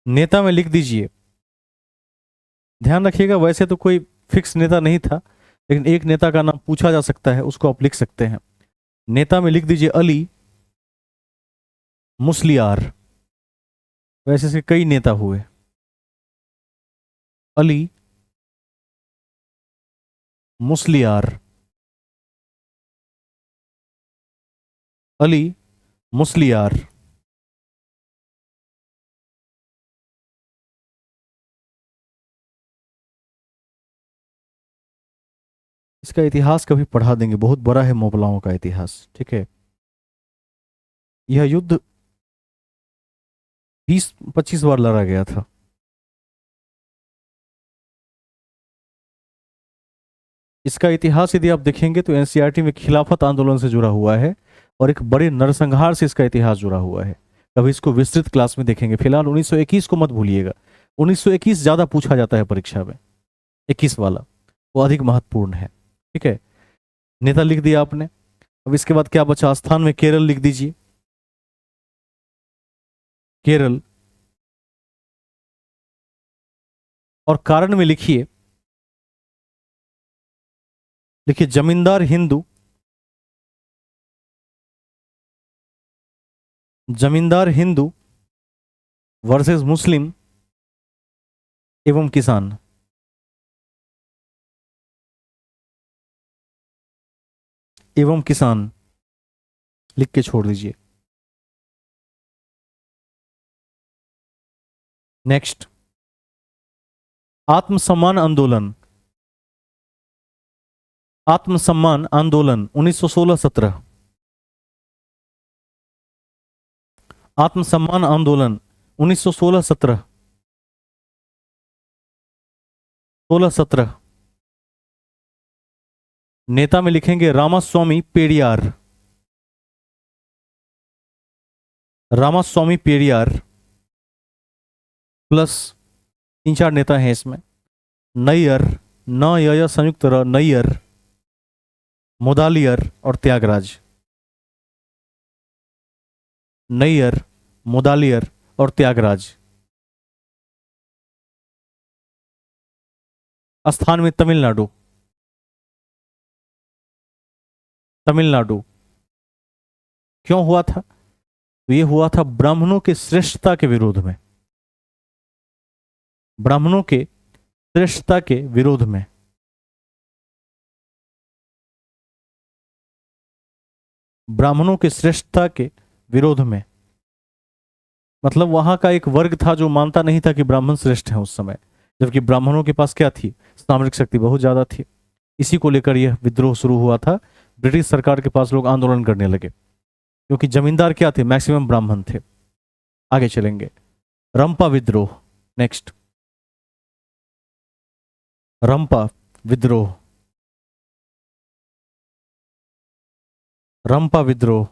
नेता में लिख दीजिए। ध्यान रखिएगा, वैसे तो कोई फिक्स नेता नहीं था, लेकिन एक नेता का नाम पूछा जा सकता है, उसको आप लिख सकते हैं। नेता में लिख दीजिए अली मुस्लियार। वैसे से कई नेता हुए। अली मुस्लियार। अली मुस्लियार। इसका इतिहास कभी पढ़ा देंगे, बहुत बड़ा है मोगलाओं का इतिहास, ठीक है। यह युद्ध 20-25 बार लड़ा गया था। इसका इतिहास यदि आप देखेंगे तो एनसीईआरटी में खिलाफत आंदोलन से जुड़ा हुआ है और एक बड़े नरसंहार से इसका इतिहास जुड़ा हुआ है। कभी इसको विस्तृत क्लास में देखेंगे। फिलहाल 1921 को मत भूलिएगा, 1921 ज्यादा पूछा जाता है परीक्षा में, 21 वाला वो अधिक महत्वपूर्ण है, ठीक है। नेता लिख दिया आपने। अब इसके बाद क्या बचा? स्थान में केरल लिख दीजिए। केरल। और कारण में लिखिए, देखिए जमींदार हिंदू, जमींदार हिंदू वर्सेस मुस्लिम एवं किसान। एवं किसान लिख के छोड़ दीजिए। नेक्स्ट, आत्मसम्मान आंदोलन। आत्मसम्मान आंदोलन 1916-17। आत्मसम्मान आंदोलन 1916-17। 16-17। नेता में लिखेंगे रामास्वामी पेरियार। रामास्वामी पेरियार प्लस 3-4 नेता हैं इसमें। नैयर, न य संयुक्त र, नैयर, मुदालियर और त्यागराज। नैयर, मुदालियर और त्यागराज। स्थान में तमिलनाडु। तमिलनाडु। क्यों हुआ था? तो ये हुआ था ब्राह्मणों के श्रेष्ठता के विरोध में। ब्राह्मणों के श्रेष्ठता के विरोध में। ब्राह्मणों के श्रेष्ठता के विरोध में मतलब वहां का एक वर्ग था जो मानता नहीं था कि ब्राह्मण श्रेष्ठ हैं उस समय, जबकि ब्राह्मणों के पास क्या थी, सामरिक शक्ति बहुत ज्यादा थी। इसी को लेकर यह विद्रोह शुरू हुआ था। ब्रिटिश सरकार के पास लोग आंदोलन करने लगे क्योंकि जमींदार क्या थे, मैक्सिमम ब्राह्मण थे। आगे चलेंगे, रंपा विद्रोह। नेक्स्ट, रंपा विद्रोह। रंपा विद्रोह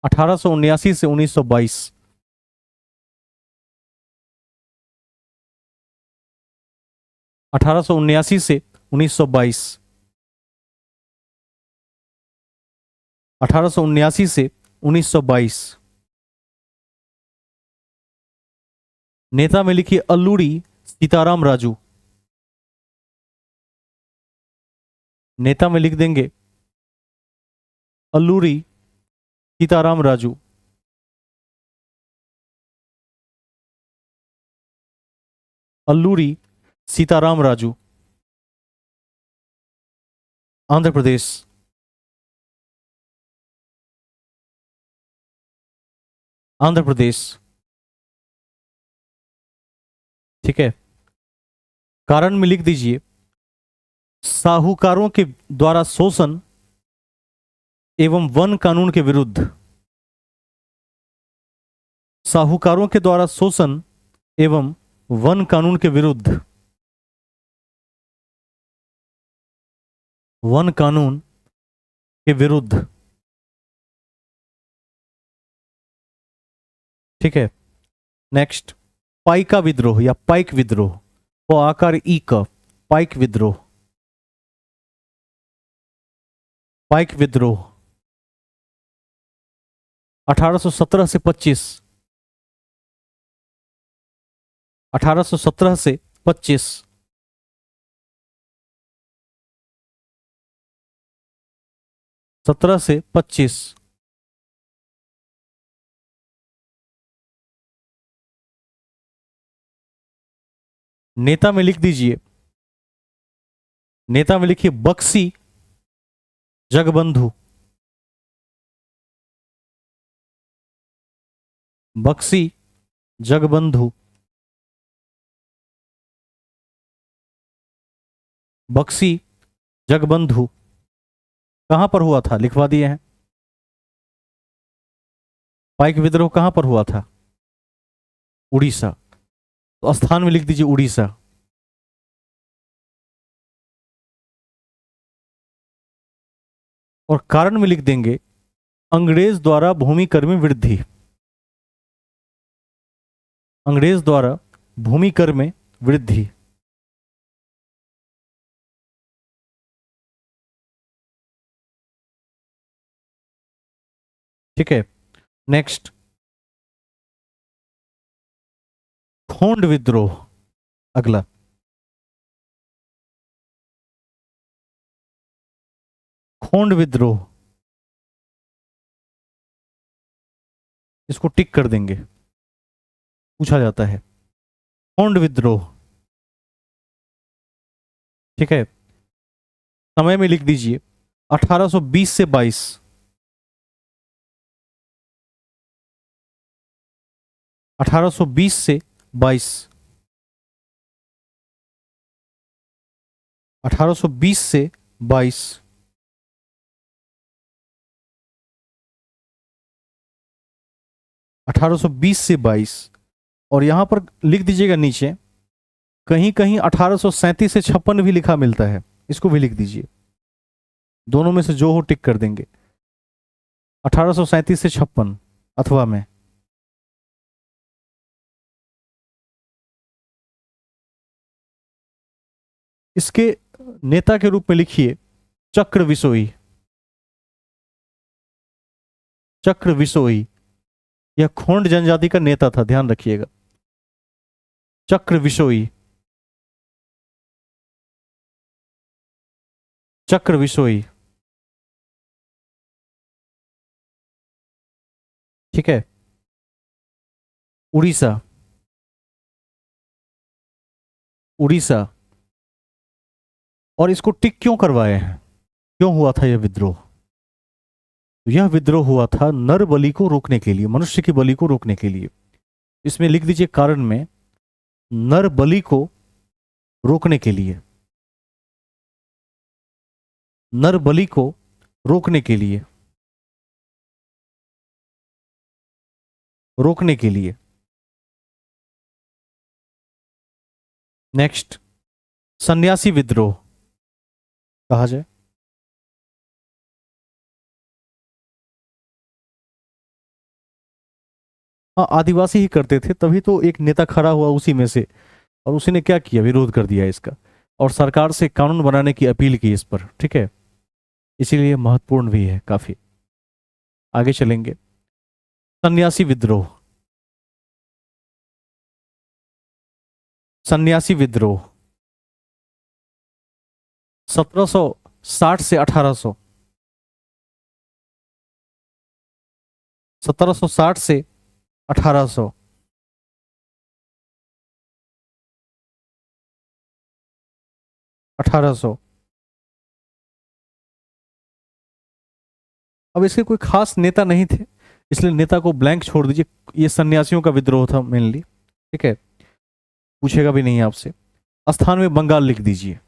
1879 से 1922। 1879 से 1922। 1879 से 1922। नेता में लिखिए अल्लूरी सीताराम राजू। नेता में लिख देंगे अल्लूरी सीताराम राजू। अल्लूरी सीताराम राजू, आंध्र प्रदेश। आंध्र प्रदेश, ठीक है। कारण में लिख दीजिए साहूकारों के द्वारा शोषण एवं वन कानून के विरुद्ध। साहूकारों के द्वारा शोषण एवं वन कानून के विरुद्ध। वन कानून के विरुद्ध, ठीक है। नेक्स्ट, पाइका विद्रोह या पाइक विद्रोह, वो आकार ई का, पाइक विद्रोह। पाइक विद्रोह 1817 से 25। 1817 से 25। 17 से 25। नेता में लिख दीजिए, नेता में लिखिए बक्सी जगबंधु। बक्सी जगबंधु। बक्सी जगबंधु कहां पर हुआ था, लिखवा दिए हैं। पाइक विद्रोह कहां पर हुआ था, उड़ीसा। तो स्थान में लिख दीजिए उड़ीसा। और कारण में लिख देंगे अंग्रेज द्वारा भूमि कर में वृद्धि। अंग्रेज द्वारा भूमि कर में वृद्धि, ठीक है। नेक्स्ट, खोंड विद्रोह, अगला। खोंड विद्रोह, इसको टिक कर देंगे, पूछा जाता है। खोंड विद्रोह, ठीक है। समय में लिख दीजिए 1820 से 22। 1820 से 22। 1820 से 22। 1820 से 22। और यहां पर लिख दीजिएगा नीचे, कहीं कहीं 1837 से 56 भी लिखा मिलता है, इसको भी लिख दीजिए। दोनों में से जो हो टिक कर देंगे। 1837 से 56 अथवा में। इसके नेता के रूप में लिखिए चक्र विसोई। चक्र विसोई, यह खोंड जनजाति का नेता था, ध्यान रखिएगा। चक्र विसोई। चक्र विसोई, ठीक है। उड़ीसा। उड़ीसा। और इसको टिक क्यों करवाए हैं, क्यों हुआ था यह विद्रोह, तो यह विद्रोह हुआ था नर बलि को रोकने के लिए, मनुष्य की बलि को रोकने के लिए। इसमें लिख दीजिए कारण में, नर बलि को रोकने के लिए, नर बलि को रोकने के लिए, रोकने के लिए। नेक्स्ट, सन्यासी विद्रोह कहा जाए। हाँ, आदिवासी ही करते थे, तभी तो एक नेता खड़ा हुआ उसी में से, और उसी ने क्या किया, विरोध कर दिया इसका, और सरकार से कानून बनाने की अपील की इस पर। ठीक है, इसीलिए महत्वपूर्ण भी है काफी। आगे चलेंगे। सन्यासी विद्रोह, सन्यासी विद्रोह 1760 से 1800, 1760 से 1800, 1800। अब इसके कोई खास नेता नहीं थे, इसलिए नेता को ब्लैंक छोड़ दीजिए। ये सन्यासियों का विद्रोह था मेनली। ठीक है, पूछेगा भी नहीं आपसे। स्थान में बंगाल लिख दीजिए,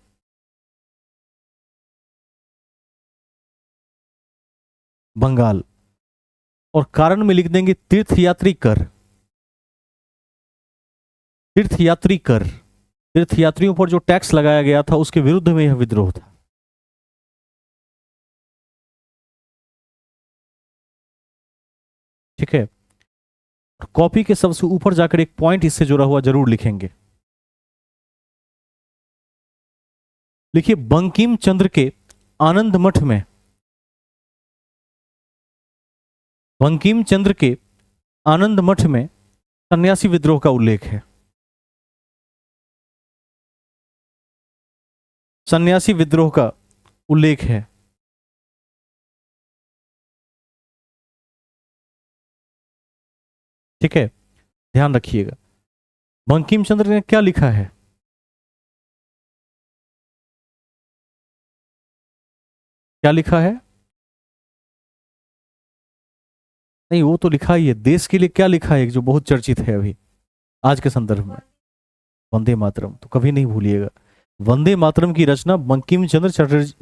बंगाल। और कारण में लिख देंगे तीर्थयात्री कर, तीर्थयात्री कर। तीर्थयात्रियों पर जो टैक्स लगाया गया था उसके विरुद्ध में यह विद्रोह था। ठीक है, कॉपी के सबसे ऊपर जाकर एक पॉइंट इससे जुड़ा हुआ जरूर लिखेंगे। लिखिए, बंकिम चंद्र के आनंद मठ में, बंकिम चंद्र के आनंद मठ में सन्यासी विद्रोह का उल्लेख है। सन्यासी विद्रोह का उल्लेख है। ठीक है, ध्यान रखिएगा। बंकिम चंद्र ने क्या लिखा है, क्या लिखा है? नहीं, वो तो लिखा ही है। देश के लिए क्या लिखा है, जो बहुत चर्चित है अभी आज के संदर्भ में? वंदे मातरम तो कभी नहीं भूलिएगा। वंदे मातरम की रचना बंकिम चंद्र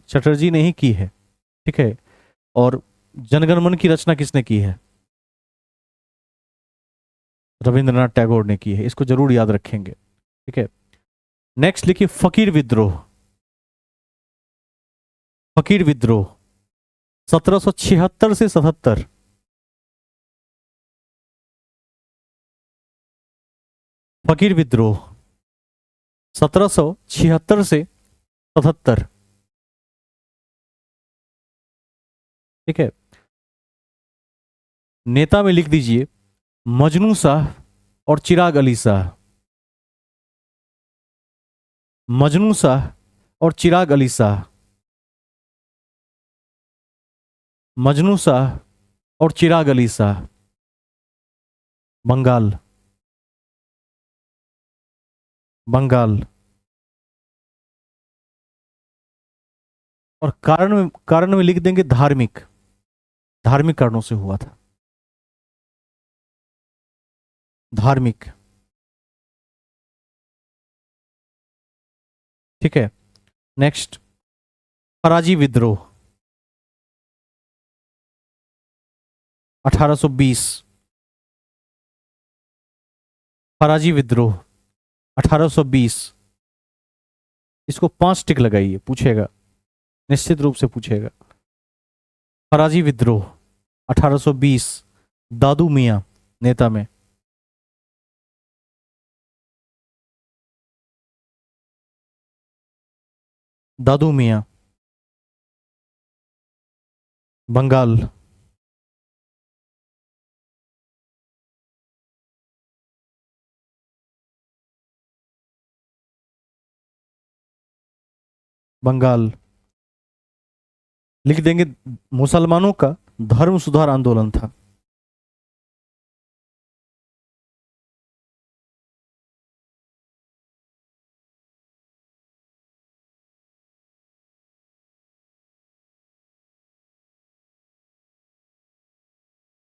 चटर्जी ने ही की है। ठीक है, और जनगण मन की रचना किसने की है? रविंद्रनाथ टैगोर ने की है। इसको जरूर याद रखेंगे। ठीक है, नेक्स्ट लिखिए, फकीर विद्रोह, फकीर विद्रोह 1776 से 77, फकीर विद्रोह 1776 से 77। ठीक है, नेता में लिख दीजिए मजनू शाह और चिराग अली शाह, मजनू शाह और चिराग अली शाह, मजनू शाह और चिराग अली शाह, बंगाल, बंगाल। और कारण में लिख देंगे धार्मिक, धार्मिक कारणों से हुआ था, धार्मिक। ठीक है, नेक्स्ट, फराजी विद्रोह 1820, फराजी विद्रोह 1820। इसको 5 टिक लगाइए, पूछेगा, निश्चित रूप से पूछेगा। फराजी विद्रोह 1820, दादू मियां नेता में, दादू मियां, बंगाल, बंगाल। लिख देंगे मुसलमानों का धर्म सुधार आंदोलन था।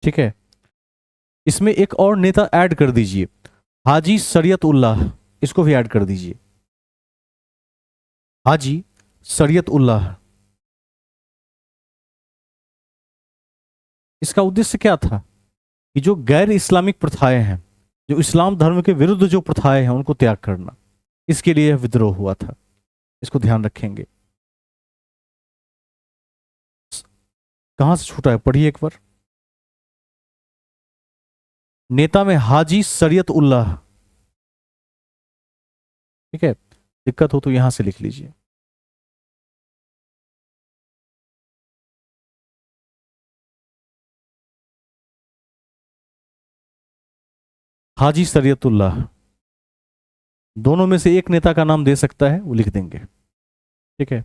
ठीक है, इसमें एक और नेता ऐड कर दीजिए, हाजी शरीयत उल्लाह, इसको भी ऐड कर दीजिए, हाजी शरीयत उल्लाह। इसका उद्देश्य क्या था कि जो गैर इस्लामिक प्रथाएं हैं, जो इस्लाम धर्म के विरुद्ध जो प्रथाएं हैं, उनको त्याग करना, इसके लिए यह विद्रोह हुआ था। इसको ध्यान रखेंगे। कहां से छूटा है, पढ़िए एक बार। नेता में हाजी शरीयत उल्लाह। ठीक है, दिक्कत हो तो यहां से लिख लीजिए। हाजी शरीयतुल्लाह, दोनों में से एक नेता का नाम दे सकता है, वो लिख देंगे। ठीक है,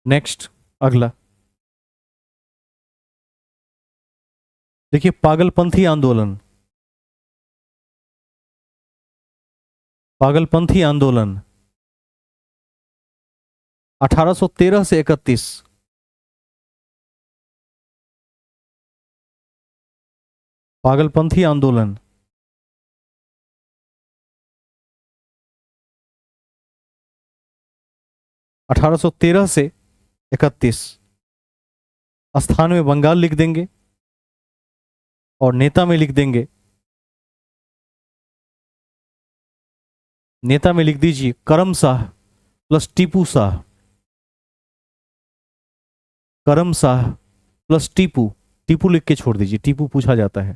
नेक्स्ट, अगला देखिए, पागलपंथी आंदोलन। पागलपंथी आंदोलन 1813 से 31। पागलपंथी आंदोलन 1813 से 31। स्थान में बंगाल लिख देंगे और नेता में लिख देंगे, नेता में लिख दीजिए करम शाह प्लस टीपू शाह। करम शाह प्लस टीपू, टीपू लिख के छोड़ दीजिए, टीपू पूछा जाता है।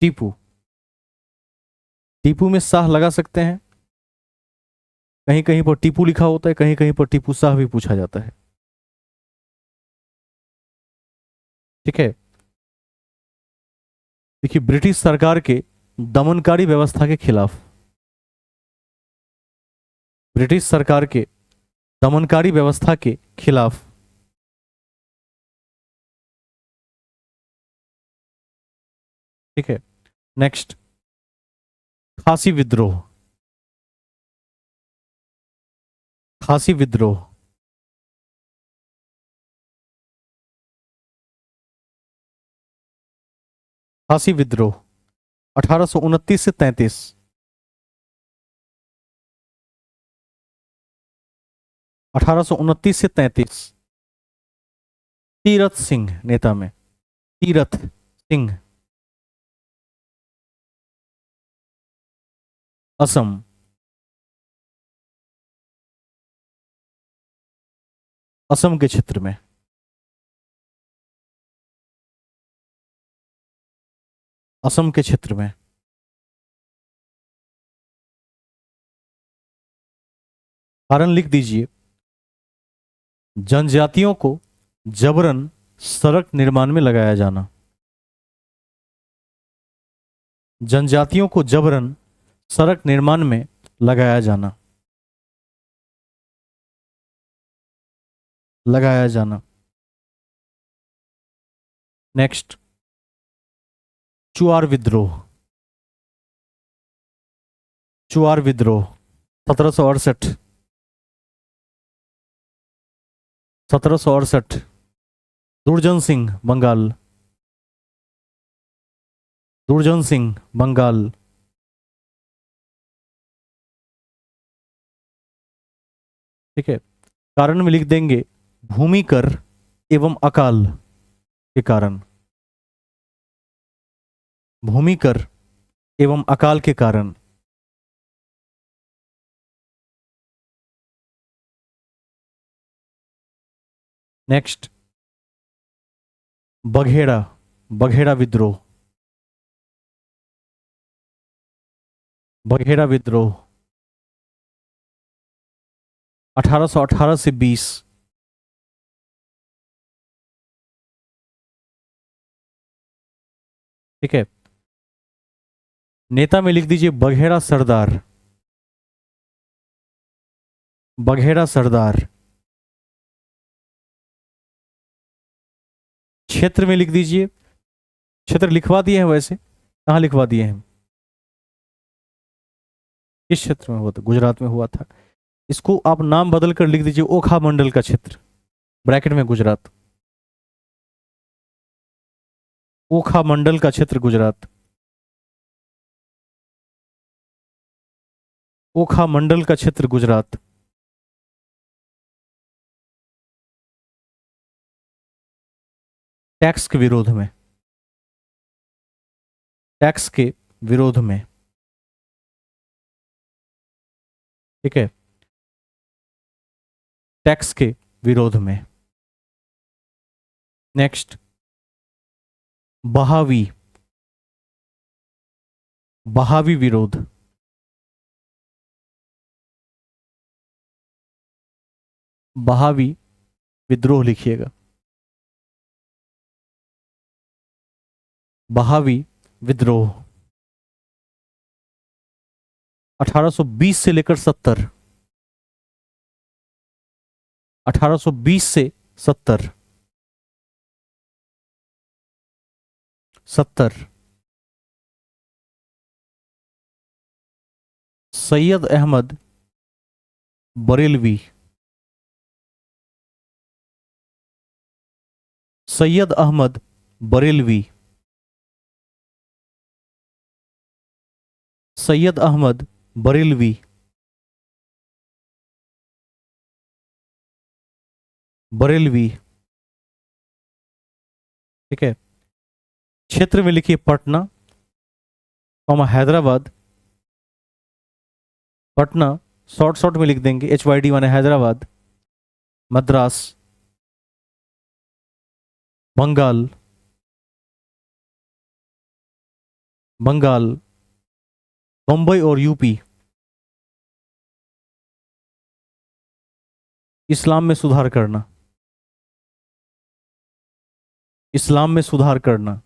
टीपू, टीपू में शाह लगा सकते हैं, कहीं कहीं पर टीपू लिखा होता है, कहीं कहीं पर टीपू शाह भी पूछा जाता है। ठीक है, देखिए, ब्रिटिश सरकार के दमनकारी व्यवस्था के खिलाफ, ब्रिटिश सरकार के दमनकारी व्यवस्था के खिलाफ। ठीक है, नेक्स्ट, खासी विद्रोह। खासी विद्रोह खासी विद्रोह 1829 से 33। 1829 से 33। तीरथ सिंह नेता में, तीरथ सिंह, असम। असम के क्षेत्र में, असम के क्षेत्र में। कारण लिख दीजिए, जनजातियों को जबरन सड़क निर्माण में लगाया जाना। जनजातियों को जबरन सड़क निर्माण में लगाया जाना, लगाया जाना। नेक्स्ट, चुआर विद्रोह। चुआर विद्रोह 1768। 1768, दुर्जन सिंह बंगाल, दुर्जन सिंह बंगाल। ठीक है, कारण में लिख देंगे भूमि कर एवं अकाल के कारण, भूमि कर एवं अकाल के कारण। नेक्स्ट, बघेड़ा, बघेड़ा विद्रोह। बघेड़ा विद्रोह 1818 से 20। ठीक है, नेता में लिख दीजिए बघेड़ा सरदार, बघेड़ा सरदार। क्षेत्र में लिख दीजिए, क्षेत्र लिखवा दिए हैं वैसे, कहाँ लिखवा दिए हैं, किस क्षेत्र में हुआ था, गुजरात में हुआ था। इसको आप नाम बदल कर लिख दीजिए ओखा मंडल का क्षेत्र। ब्रैकेट में गुजरात। ओखा मंडल का क्षेत्र गुजरात। ओखा मंडल का क्षेत्र गुजरात। टैक्स के विरोध में। टैक्स के विरोध में। ठीक है, टैक्स के विरोध में। नेक्स्ट, बहावी। बहावी विरोध। बहावी विद्रोह लिखिएगा। बहावी विद्रोह 1820 से लेकर 70। 1820 से 70। 70। सैयद अहमद बरेलवी। सैयद अहमद बरेलवी। सैयद अहमद बरेलवी। बरेलवी। ठीक है, क्षेत्र में लिखिए Patna, comma Hyderabad. Patna short short में लिख देंगे, HYD माने हैदराबाद। मद्रास, बंगाल। बंगाल, बंबई और यूपी। इस्लाम में सुधार करना। इस्लाम में सुधार करना।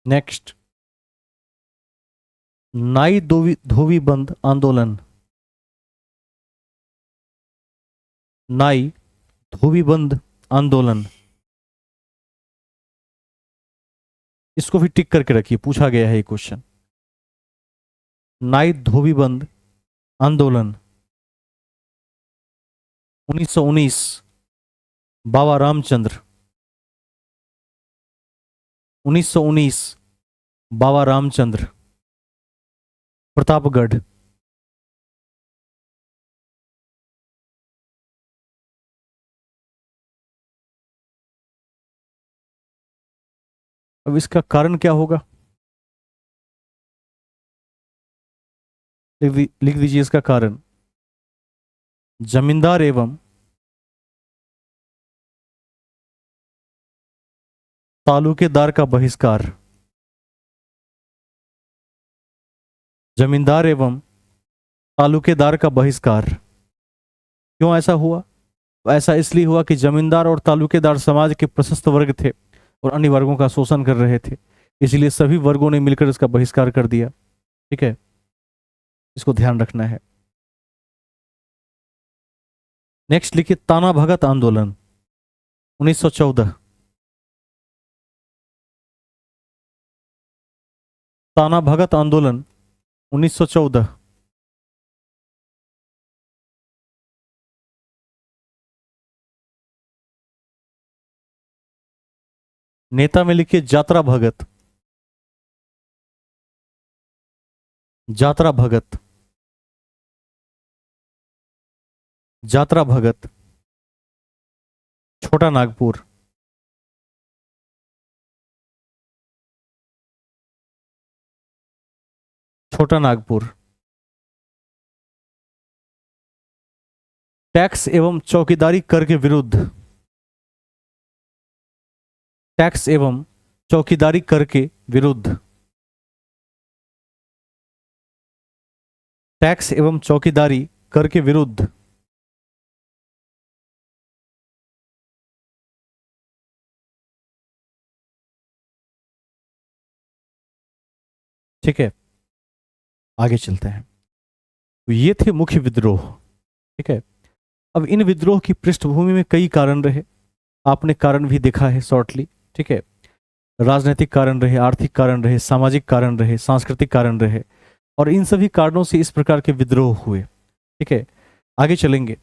नेक्स्ट, नाई धोबी बंद आंदोलन। नाई धोबी बंद आंदोलन, इसको भी टिक करके रखिए, पूछा गया है ये क्वेश्चन। नाई धोबी बंद आंदोलन 1919, बाबा रामचंद्र। 1919, बाबा रामचंद्र, प्रतापगढ़। अब इसका कारण क्या होगा, लिख दीजिए इसका कारण। जमींदार एवं तालुकेदार का बहिष्कार। जमींदार एवं तालुकेदार का बहिष्कार। क्यों ऐसा हुआ? ऐसा इसलिए हुआ कि जमींदार और तालुकेदार समाज के प्रशस्त वर्ग थे और अन्य वर्गों का शोषण कर रहे थे, इसलिए सभी वर्गों ने मिलकर इसका बहिष्कार कर दिया। ठीक है, इसको ध्यान रखना है। नेक्स्ट लिखिए ताना भगत आंदोलन 1914। ताना भगत आंदोलन 1914। नेता में लिखिए जात्रा भगत। जात्रा भगत। जात्रा भगत, छोटा नागपुर। छोटा नागपुर। टैक्स एवं चौकीदारी कर के विरुद्ध। टैक्स एवं चौकीदारी कर के विरुद्ध। टैक्स एवं चौकीदारी कर के विरुद्ध। ठीक है, आगे चलते हैं। तो ये थे मुख्य विद्रोह। ठीक है, अब इन विद्रोह की पृष्ठभूमि में कई कारण रहे। आपने कारण भी देखा है शॉर्टली, ठीक है। राजनीतिक कारण रहे, आर्थिक कारण रहे, सामाजिक कारण रहे, सांस्कृतिक कारण रहे, और इन सभी कारणों से इस प्रकार के विद्रोह हुए, ठीक है। आगे चलेंगे।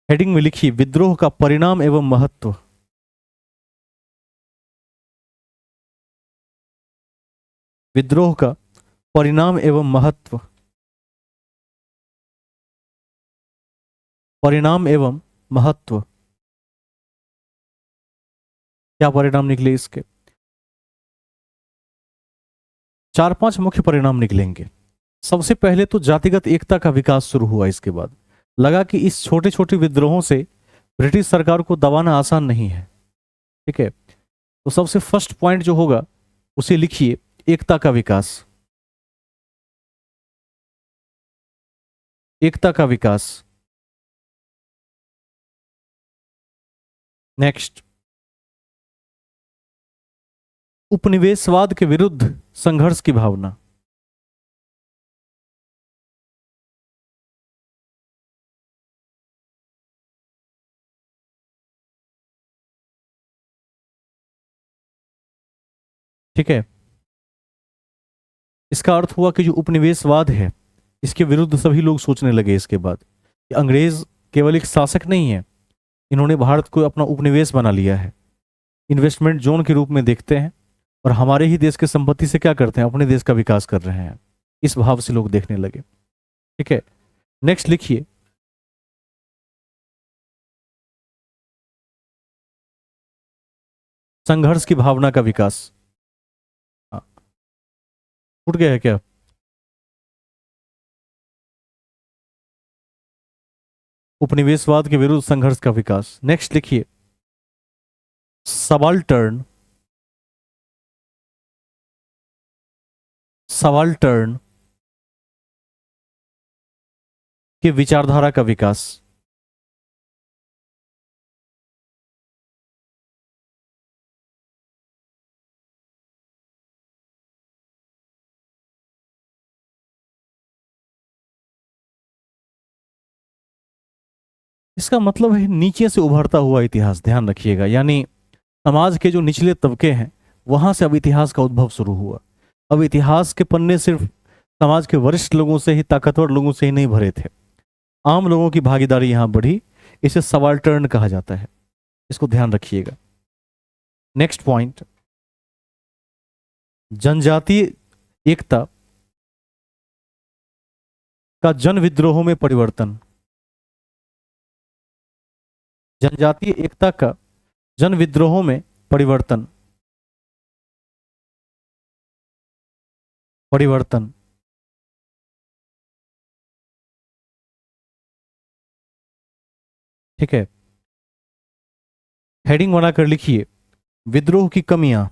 हेडिंग में लिखिए विद्रोह का परिणाम एवं महत्व। विद्रोह का परिणाम एवं महत्व। परिणाम एवं महत्व। क्या परिणाम निकले इसके? चार पांच मुख्य परिणाम निकलेंगे। सबसे पहले तो जातिगत एकता का विकास शुरू हुआ। इसके बाद लगा कि इस छोटे छोटे विद्रोहों से ब्रिटिश सरकार को दबाना आसान नहीं है, ठीक है। तो सबसे फर्स्ट पॉइंट जो होगा उसे लिखिए, एकता का विकास। एकता का विकास। नेक्स्ट, उपनिवेशवाद के विरुद्ध संघर्ष की भावना। ठीक है। इसका अर्थ हुआ कि जो उपनिवेशवाद है इसके विरुद्ध सभी लोग सोचने लगे इसके बाद कि अंग्रेज केवल एक शासक नहीं है, इन्होंने भारत को अपना उपनिवेश बना लिया है, इन्वेस्टमेंट जोन के रूप में देखते हैं, और हमारे ही देश के संपत्ति से क्या करते हैं, अपने देश का विकास कर रहे हैं। इस भाव से लोग देखने लगे, ठीक है। नेक्स्ट लिखिए, संघर्ष की भावना का विकास। हाँ, टूट गया है क्या? उपनिवेशवाद के विरुद्ध संघर्ष का विकास। नेक्स्ट लिखिए, सबाल्टर्न। सबाल्टर्न की विचारधारा का विकास। इसका मतलब है नीचे से उभरता हुआ इतिहास, ध्यान रखिएगा। यानी समाज के जो निचले तबके हैं वहां से अब इतिहास का उद्भव शुरू हुआ। अब इतिहास के पन्ने सिर्फ समाज के वरिष्ठ लोगों से ही, ताकतवर लोगों से ही नहीं भरे थे, आम लोगों की भागीदारी यहां बढ़ी। इसे सबाल्टर्न कहा जाता है, इसको ध्यान रखिएगा। नेक्स्ट पॉइंट, जनजातीय एकता का जन विद्रोहों में परिवर्तन। जनजातीय एकता का जन विद्रोहों में परिवर्तन। परिवर्तन। ठीक है। हेडिंग बनाकर लिखिए, विद्रोह की कमियां।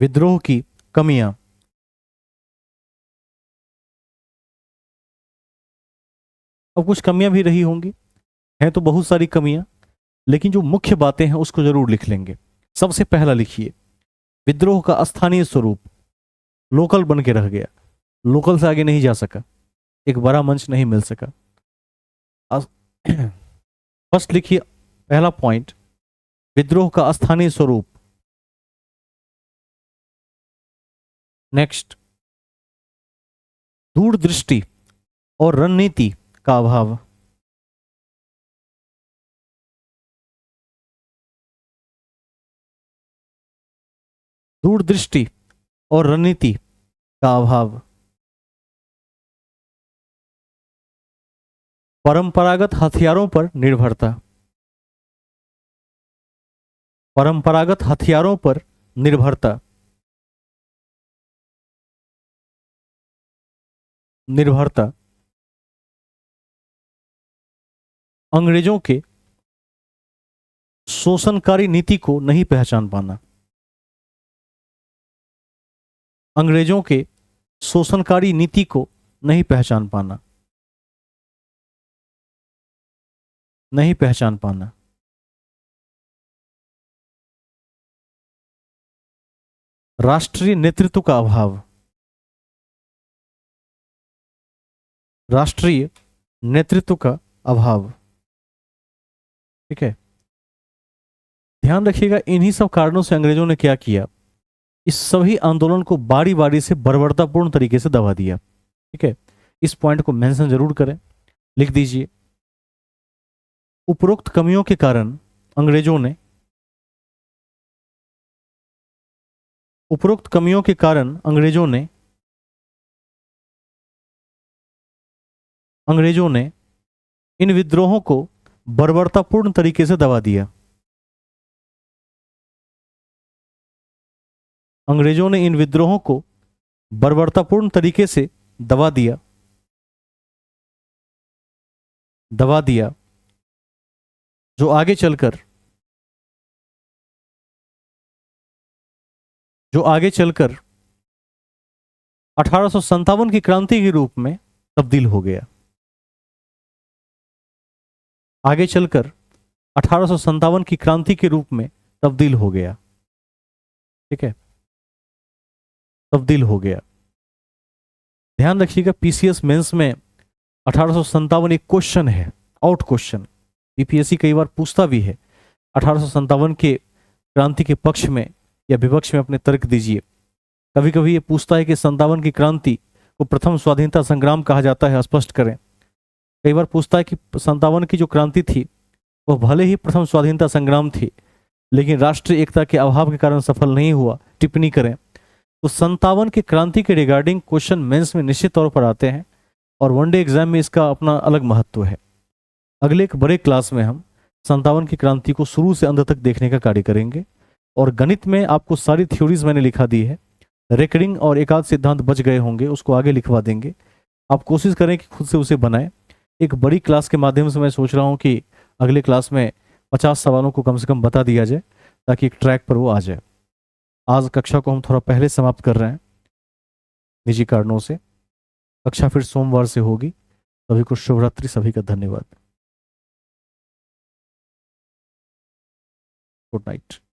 विद्रोह की कमियां। अब कुछ कमियां भी रही होंगी, हैं तो बहुत सारी कमियां, लेकिन जो मुख्य बातें हैं उसको जरूर लिख लेंगे। सबसे पहला लिखिए, विद्रोह का स्थानीय स्वरूप लोकल बन के रह गया, लोकल से आगे नहीं जा सका, एक बड़ा मंच नहीं मिल सका। फर्स्ट लिखिए, पहला पॉइंट, विद्रोह का स्थानीय स्वरूप। नेक्स्ट, दूरदृष्टि और रणनीति का अभाव। दूरदृष्टि और रणनीति का अभाव। परंपरागत हथियारों पर निर्भरता। परंपरागत हथियारों पर निर्भरता। निर्भरता। अंग्रेजों के शोषणकारी नीति को नहीं पहचान पाना। अंग्रेजों के शोषणकारी नीति को नहीं पहचान पाना। नहीं पहचान पाना। राष्ट्रीय नेतृत्व का अभाव। राष्ट्रीय नेतृत्व का अभाव। ठीक है, ध्यान रखिएगा, इन्हीं सब कारणों से अंग्रेजों ने क्या किया, इस सभी आंदोलन को बारी बारी से बर्बरतापूर्ण तरीके से दबा दिया। ठीक है, इस पॉइंट को मेंशन जरूर करें, लिख दीजिए। उपरोक्त कमियों के कारण अंग्रेजों ने उपरोक्त कमियों के कारण अंग्रेजों ने इन विद्रोहों को बर्बरतापूर्ण तरीके से दबा दिया। अंग्रेजों ने इन विद्रोहों को बर्बरतापूर्ण तरीके से दबा दिया जो आगे चलकर 1857 की क्रांति के रूप में तब्दील हो गया। आगे चलकर 1857 की क्रांति के रूप में तब्दील हो गया। ठीक है, तब्दील हो गया। ध्यान रखिएगा, पीसीएस मेंस में 1857 एक क्वेश्चन है, आउट क्वेश्चन, यूपीएससी कई बार पूछता भी है। 1857 के क्रांति के पक्ष में या विपक्ष में अपने तर्क दीजिए। कभी कभी ये पूछता है कि 57 की क्रांति को प्रथम स्वाधीनता संग्राम कहा जाता है, स्पष्ट करें। कई बार पूछता है कि 57 की जो क्रांति थी वह भले ही प्रथम स्वाधीनता संग्राम थी, लेकिन राष्ट्रीय एकता के अभाव के कारण सफल नहीं हुआ, टिप्पणी करें। तो 57 की क्रांति के रिगार्डिंग क्वेश्चन मेंस में निश्चित तौर पर आते हैं और वनडे एग्जाम में इसका अपना अलग महत्व है। अगले एक बड़े क्लास में हम 57 की क्रांति को शुरू से अंत तक देखने का कार्य करेंगे और गणित में आपको सारी थ्योरीज मैंने लिखा दी है। रेकरिंग और एकाध सिद्धांत बच गए होंगे, उसको आगे लिखवा देंगे। आप कोशिश करें कि खुद से उसे बनाएं। एक बड़ी क्लास के माध्यम से मैं सोच रहा हूं कि अगले क्लास में 50 सवालों को कम से कम बता दिया जाए ताकि एक ट्रैक पर वो आ जाए। आज कक्षा को हम थोड़ा पहले समाप्त कर रहे हैं निजी कारणों से। कक्षा फिर सोमवार से होगी। सभी को शुभ रात्रि, सभी का धन्यवाद। Good night.